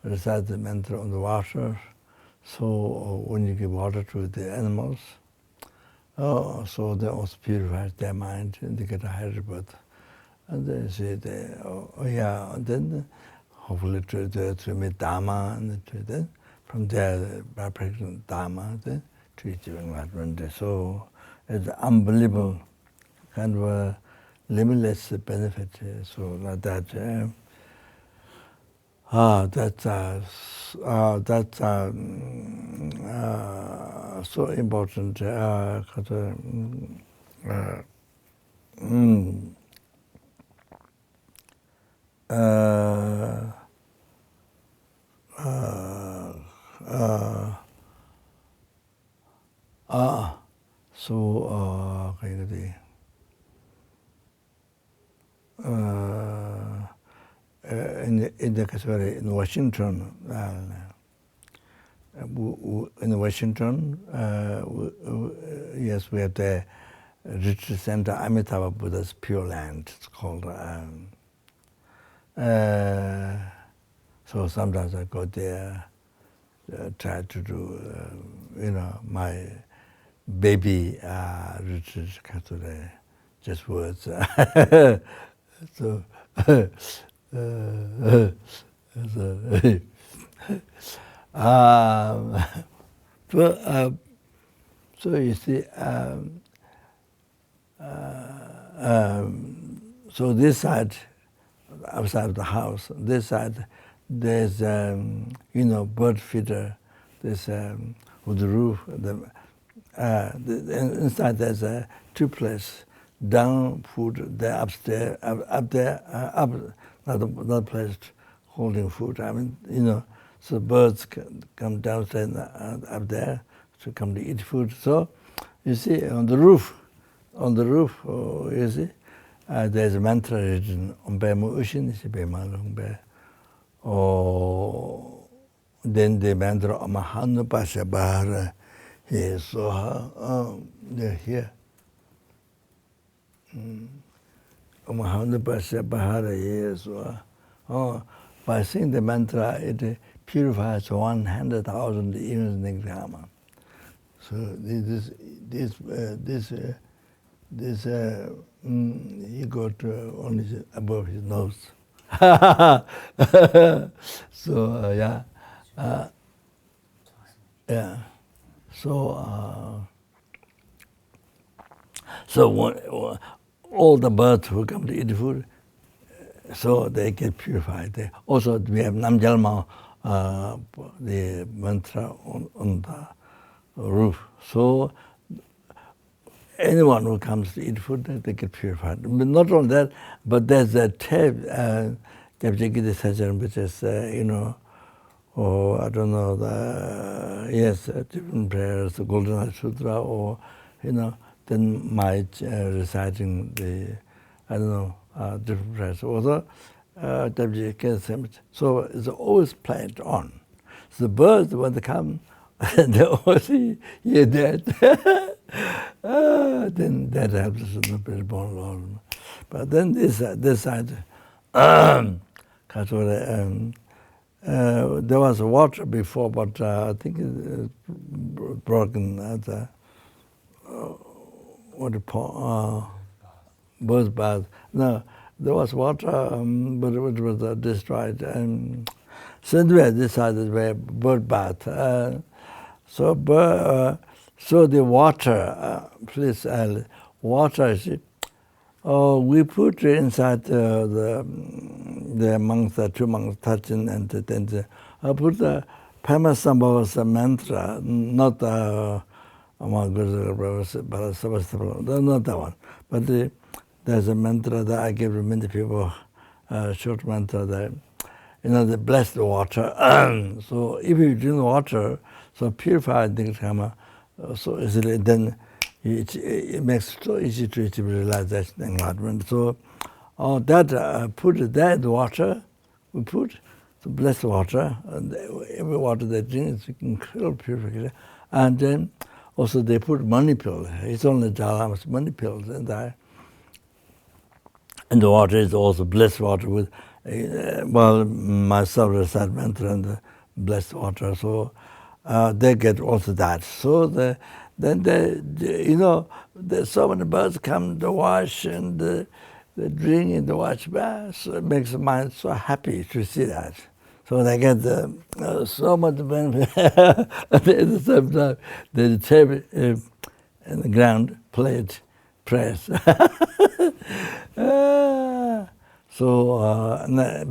recite the mantra on the water. So when you give water to the animals, so they also purify their mind and they get a higher birth. And then say, and then hopefully to meet Dharma, and then from there, by practicing Dharma, then to achieve enlightenment. So it's unbelievable kind of a limitless benefit. So like that. That's so important. In Washington, yes, we have the retreat center, Amitabha Buddha's Pure Land. It's called. So sometimes I go there, try to do, my baby retreat, just words. So. So you see, so this side, outside of the house, this side, there's bird feeder. There's with the roof. Inside there's two places. Down food, there upstairs, up there, up another place holding food. I mean, so birds come downstairs up there to come to eat food. So you see on the roof, you see, there's a mantra written Ombe Mu Ushin Sibe Malungbe. Oh, then the mantra Amahanu Pasha Bahara. Yes, so they're here. By saying the mantra, it purifies 100,000 years in Karma. So this he got only above his nose. So yeah. So all the birds who come to eat food, so they get purified. Also, we have Namjalma, the mantra on the roof. So anyone who comes to eat food, they get purified. But not only that, but there's a tab, which is, I don't know, different prayers, the Golden Sutra, or, then my reciting the, different prayers. Also, so it's always planned on. So the birds, when they come, they always hear that. Then that helps us in the Brisbane Lord. But then this side, there was water before, but I think it's broken at the birds bath. No, there was water, but it was destroyed. So anyway, this side is where bird bath. So the water, please, water. We put inside the monks, the two monks touching, and then I put the Pamasambhava's mantra, not not that one, but there's a mantra that I give many people, short mantra that, the blessed water. So if you drink water, so purified things come so easily, then it makes it so easy to achieve realization and enlightenment. So that put that water, we put the blessed water, and every water they drink is incredible purification. And then also they put money pills. It's only Dalai money pills in there. And the water is also blessed water with, myself recite mantra and the blessed water. So they get also that. So there's so many birds come to wash and they drink in the wash bath. So it makes the mind so happy to see that. So they get so much benefit. At the same time, the table in the ground plate press.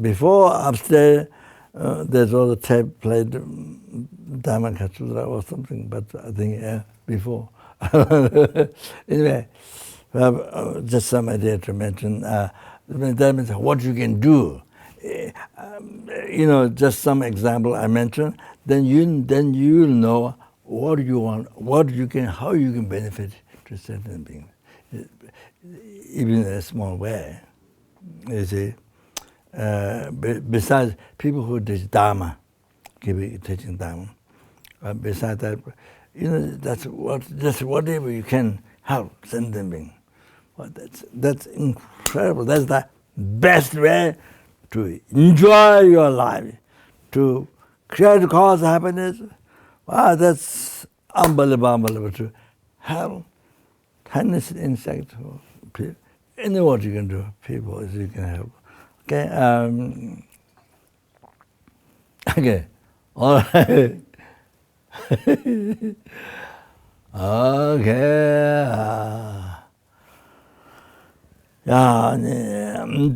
Before upstairs, there's all the tape played Dhamma Katsudra or something, but I think before. Anyway, just some idea to mention. That means what you can do. Just some example I mentioned. Then you'll know what you want, how you can benefit to certain beings, even in a small way. You see. Besides people who teach Dharma, teaching Dharma, besides that, that's whatever you can help sentient being. Well, that's incredible. That's the best way to enjoy your life, to create cause happiness. Wow, that's unbelievable to help tiniest insect, any what you can do, people as you can help. Okay, okay, all right. Okay.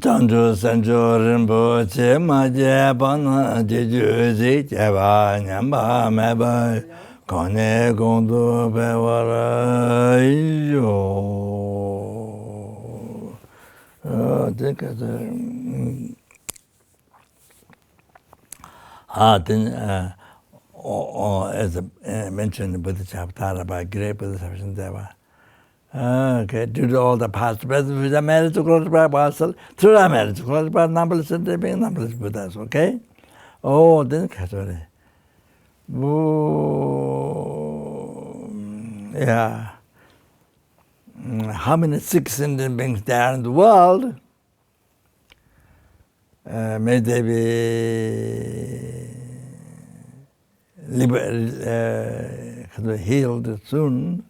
Chanchu Sanchu Rinpoche Ma Pana Jeju Zi Cheba Nyamba Meba Kone Kondu Bewara as I mentioned in the bodhichitta about great bodhisattva. Okay, due to all the past, present, future, marriage to close by ourselves, through our marriage, close by numberless and being numberless Buddhas, okay? Oh, then Katori. Yeah. How many sick sentient beings there are in the world? May they be healed soon,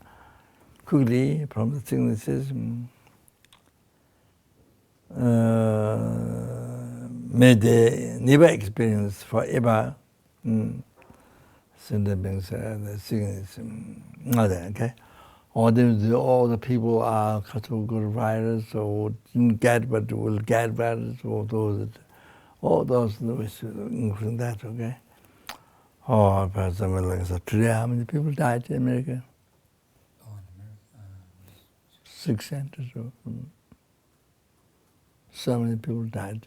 quickly from the sicknesses. May they never experience forever sentient beings the sickness. Okay. All the people are category virus or didn't get but will get virus or all those including that, okay? Oh, perhaps so today how many people died in America? Oh, in America? 600 or so many people died.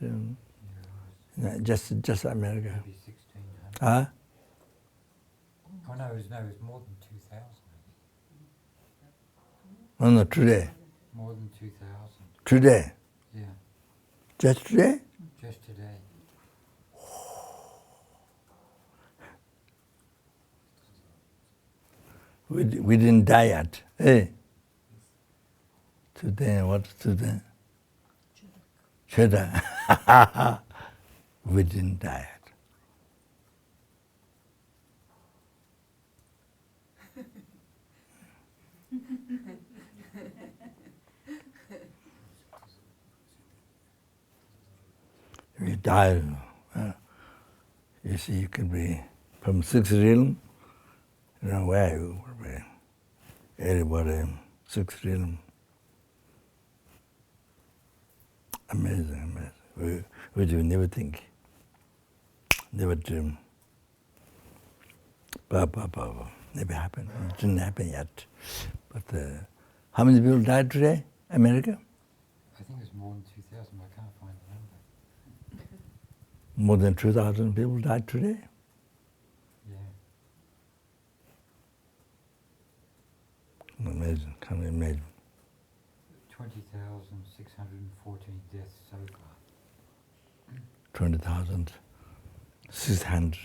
Just America. Maybe 1,600. Huh? Oh no, it was more than 2,000. Oh no, today. More than 2,000. Today. Yeah. Just today? Just today. We didn't die yet. Hey. Today, what's today? Cheddar. We didn't die yet. If you die, you see, you can be from sixth realm, where you will be. Everybody, sixth realm. Amazing. Which you never think, never dream. Never happened. It didn't happen yet. But how many people died today, America? I think it was more than 2,000, but I can't find the number. More than 2,000 people died today? Yeah. Amazing, can you imagine? 20,614 deaths so far. 20,600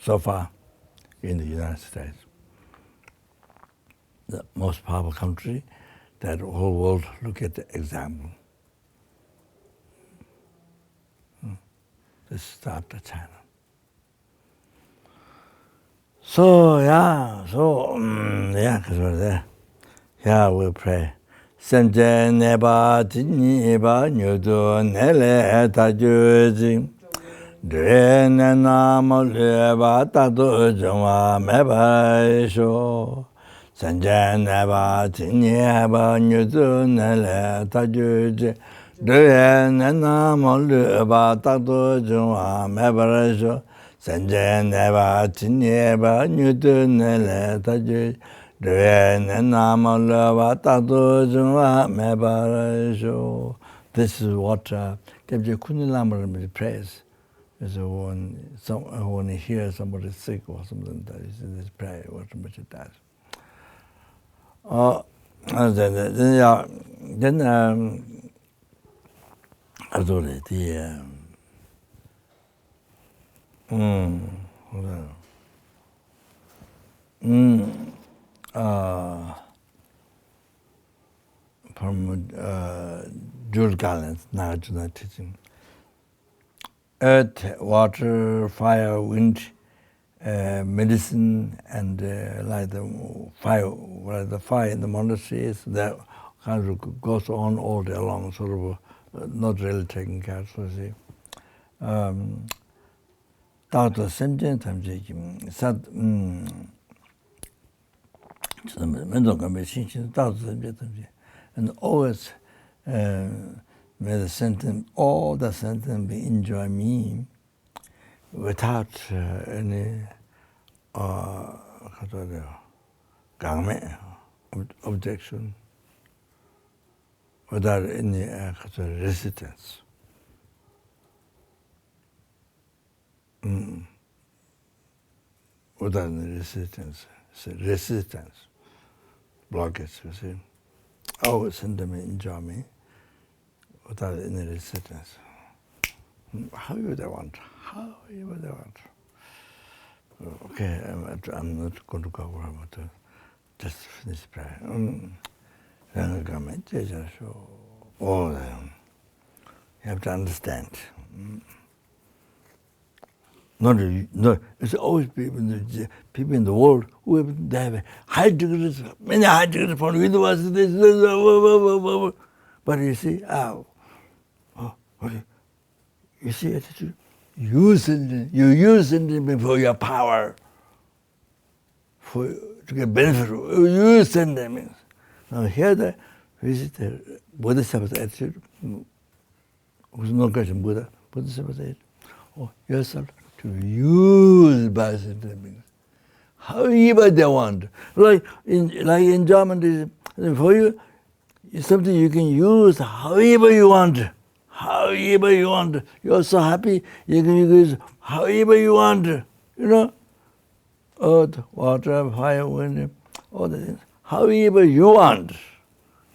so far in the United States. The most powerful country that the whole world look at the example. This is after China. So, yeah, because we're there. Yeah, we'll pray. Sentient neba neba nyudu nele tajuji. Dwene nama leba tatu juma meba sho. Sentient neba neba nyudu nele tajuji. Dwene nama leba tatu juma meba sho. Sentient neba neba nyudu nele tajuji. This is what Debje Kunilama prays. Is when he hears somebody sick or something, that is this prayer, what Rinpoche does. Then from Jules Gallen's Nagarjuna teaching. Earth, water, fire, wind, medicine, and like the fire in the monasteries, that kind of goes on all day long, sort of not really taking care. So see, Dr. Sentient said, and always may the sentence, all the sentence be enjoy me without any objection, without any resistance. Without any resistance, blockage, you see. Always send them enjoy me without any resistance. However they want. Okay, I'm not going to go over, but just finish prayer. All them. You have to understand. Not, it's always people in the world who have high degrees, many high degrees from universities. But you see, you see attitude. You using them for your power, to get benefit. You using them. Now here the visitor Bodhisattva's attitude, who's no question Buddha, Bodhisattva's attitude. Oh, yourself to use by something. However they want. Like in German, for you, it's something you can use however you want. However you want. You're so happy, you can use however you want. You know? Earth, water, fire, wind, all the things. However you want,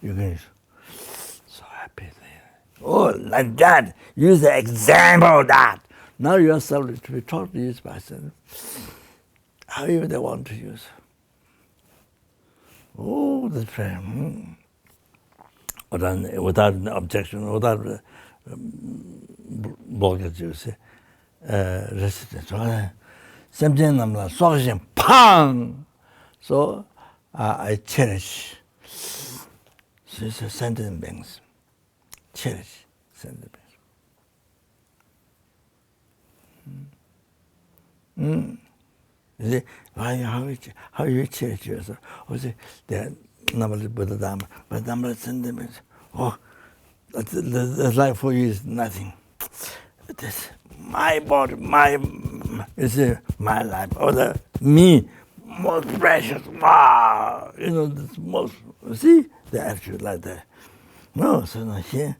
you can use. So happy. Oh, like that. Use the example of that. Now yourself to be taught to use by yourself. However they want to use. Oh, the prayer. Without an objection, without blockage, you see. Resistance. Something I'm like, so pang! So I cherish. So it's a sentient beings. Cherish sentient beings. You see, how you cherish yourself? Or say, they're normally Buddha Dhamma, but Dhamma sentiments. Oh, that's like for you is nothing. This my body, my life, or the me, most precious. Wow, this most. See the attitude like that. No, so not here,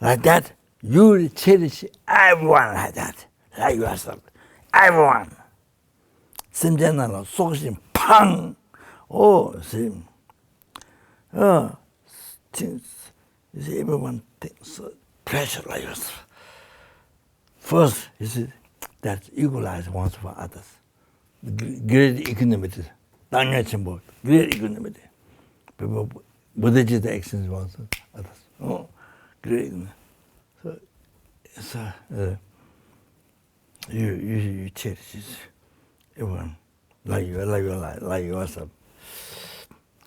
like that. You cherish everyone like that, like yourself. Everyone. Simjanala, Soxin, Pang! Oh, see. You see, everyone thinks pressure like yourself. First, you see, that equalize wants for others. Great equanimity. Great equanimity. People, bodhichitta actions wants others. Oh, great. So, you cherish everyone. like yourself.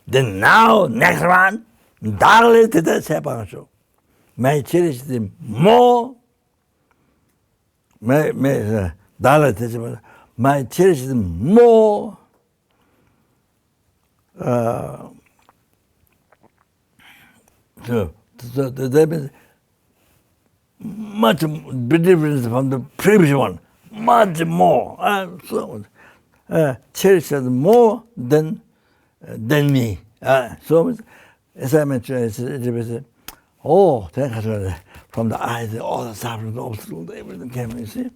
Then now, next one, Dalai to the Sepang. May cherish them more. May Dalai to the may cherish them more. So there is much difference from the previous one. Much more. So cherish them more than me. So as I mentioned, oh, from the eyes, all the suffering, the obstacles, everything came. You see,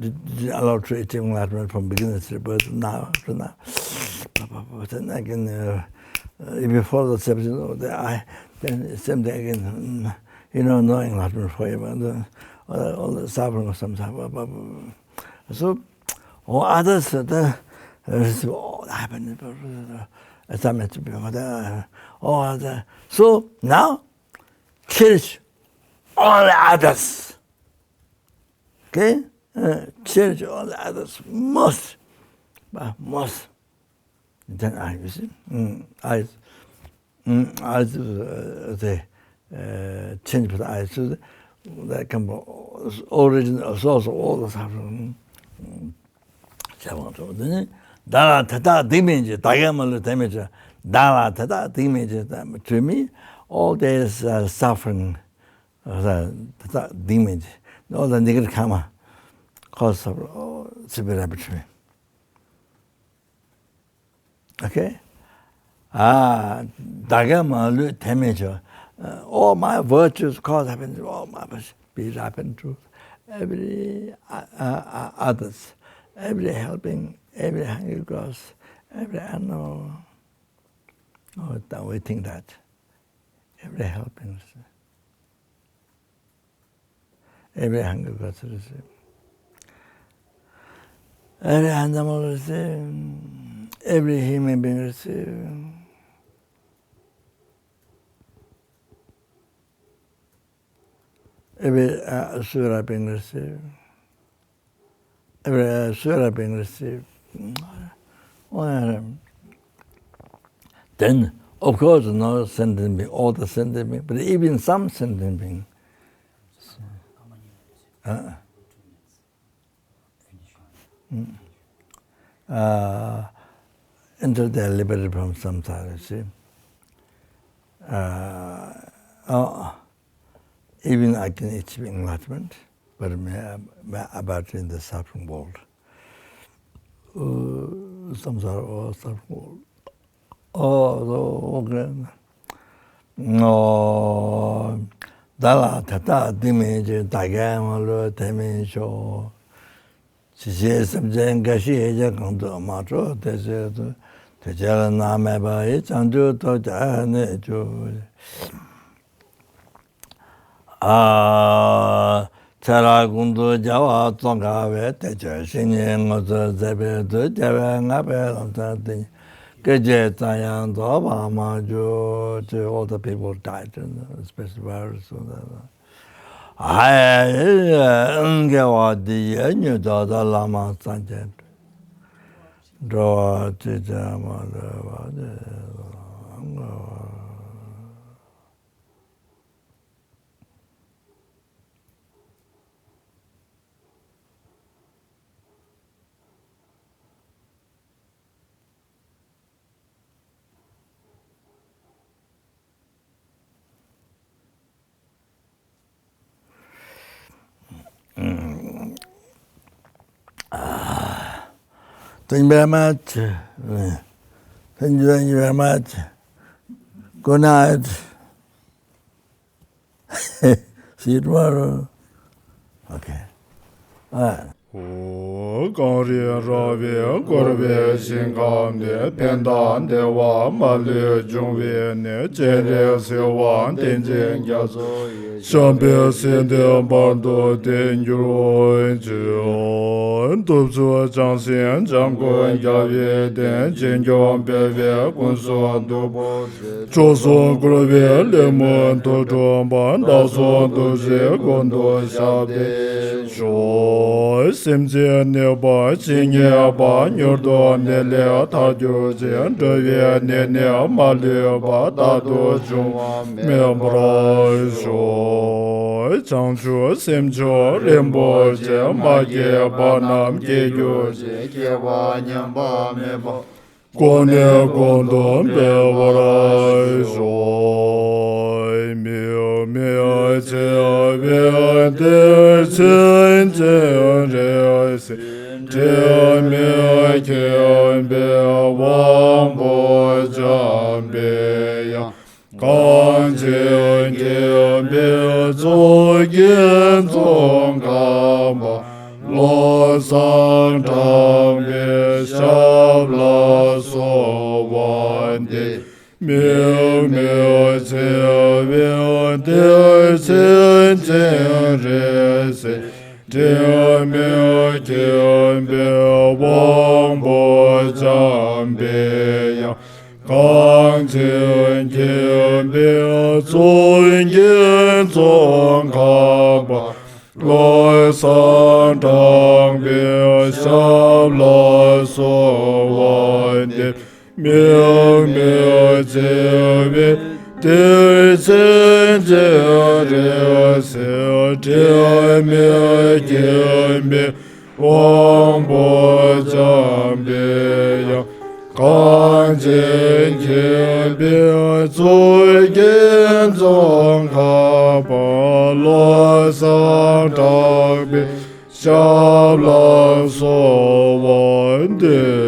did allow treating enlightenment from beginning to birth now to now. But then again, if you follow the steps, the eye, then same thing again. Knowing enlightenment forever, and all the suffering of some type. So, all others, that happened. As I mentioned before, all the so now cherish all the others. Okay, cherish all the others most. Then I, you see, change for the eyes, so that can be origin source of all the suffering. Dala tata damage, diagonal damage, Dala tata damage to me, all this suffering, damage, all the negative karma, cause of severe arbitrary. Okay? Diagonal damage, all my virtues cause happen to all my peace happen to every others, every helping. Every hungry ghost, every animal, we think that. Every helping, every hungry ghost receive. Every animal receive, every human being receive. Every asura being receive. Every asura being received. Then, of course, no sentient being, all the sentient being, but even some sentient being. Until they are liberated from samsara, you see. Even I can achieve enlightenment, but about in the suffering world. Samsara or suffering world. Okay. No, Dala tata dimage dagamalu temisho. She says some gashi eja kanto matro, Tejala nameba, it's under to Jane. Charagundu Java Tonga, Teacher, singing of the Zebe, the Java, Abel, Gajetayan, Zopa, Maju, all the people died, especially virus. I Ungawa, the new daughter Lama Sentient. Draw to Jama. Thank you very much. Thank you very much. Good night. See you tomorrow. Okay. All right. Gari Ravi, Gorbe, Singam, the Pendan, the Wam, Mali, Jungvi, Jere, Silvan, Tenjin, Yazo, Shambi, Sinde, Bando, Tenjuro, Jion, Tupsu, Jansin, Jango, Yavi, Jinjon, Beve, Gunso, Dubo, Joson, Grovi, Lemon, Tojon, Bandason, Doze, Gondo, Shabi, Joyce. simje ne ba jinye ba nyordo ne le ta jo je de ne ma le ba da do ju me bra jo chang chu simjo Rinpoche ma ge ba nam ge jo je ge ba nyam ba me ba Kone kondon be warai zoi miu miu che be de chen chen re se te miu ke be wang bo jam be ya gang chen ke be zo gen zong ga ma lo sang tang be shab la so wan de miu miu che miu de chen chen re se de miu ke be wang bo jam be ya gang chen ke be zong gen zong ga ba Loi san tang bi shab la so wan de miu miu che bi de chen chen re se de miu ke bi wang bo jam bi ya gang chen ke bi zui gen zong ka ba lo sang tang bi shab la so wan de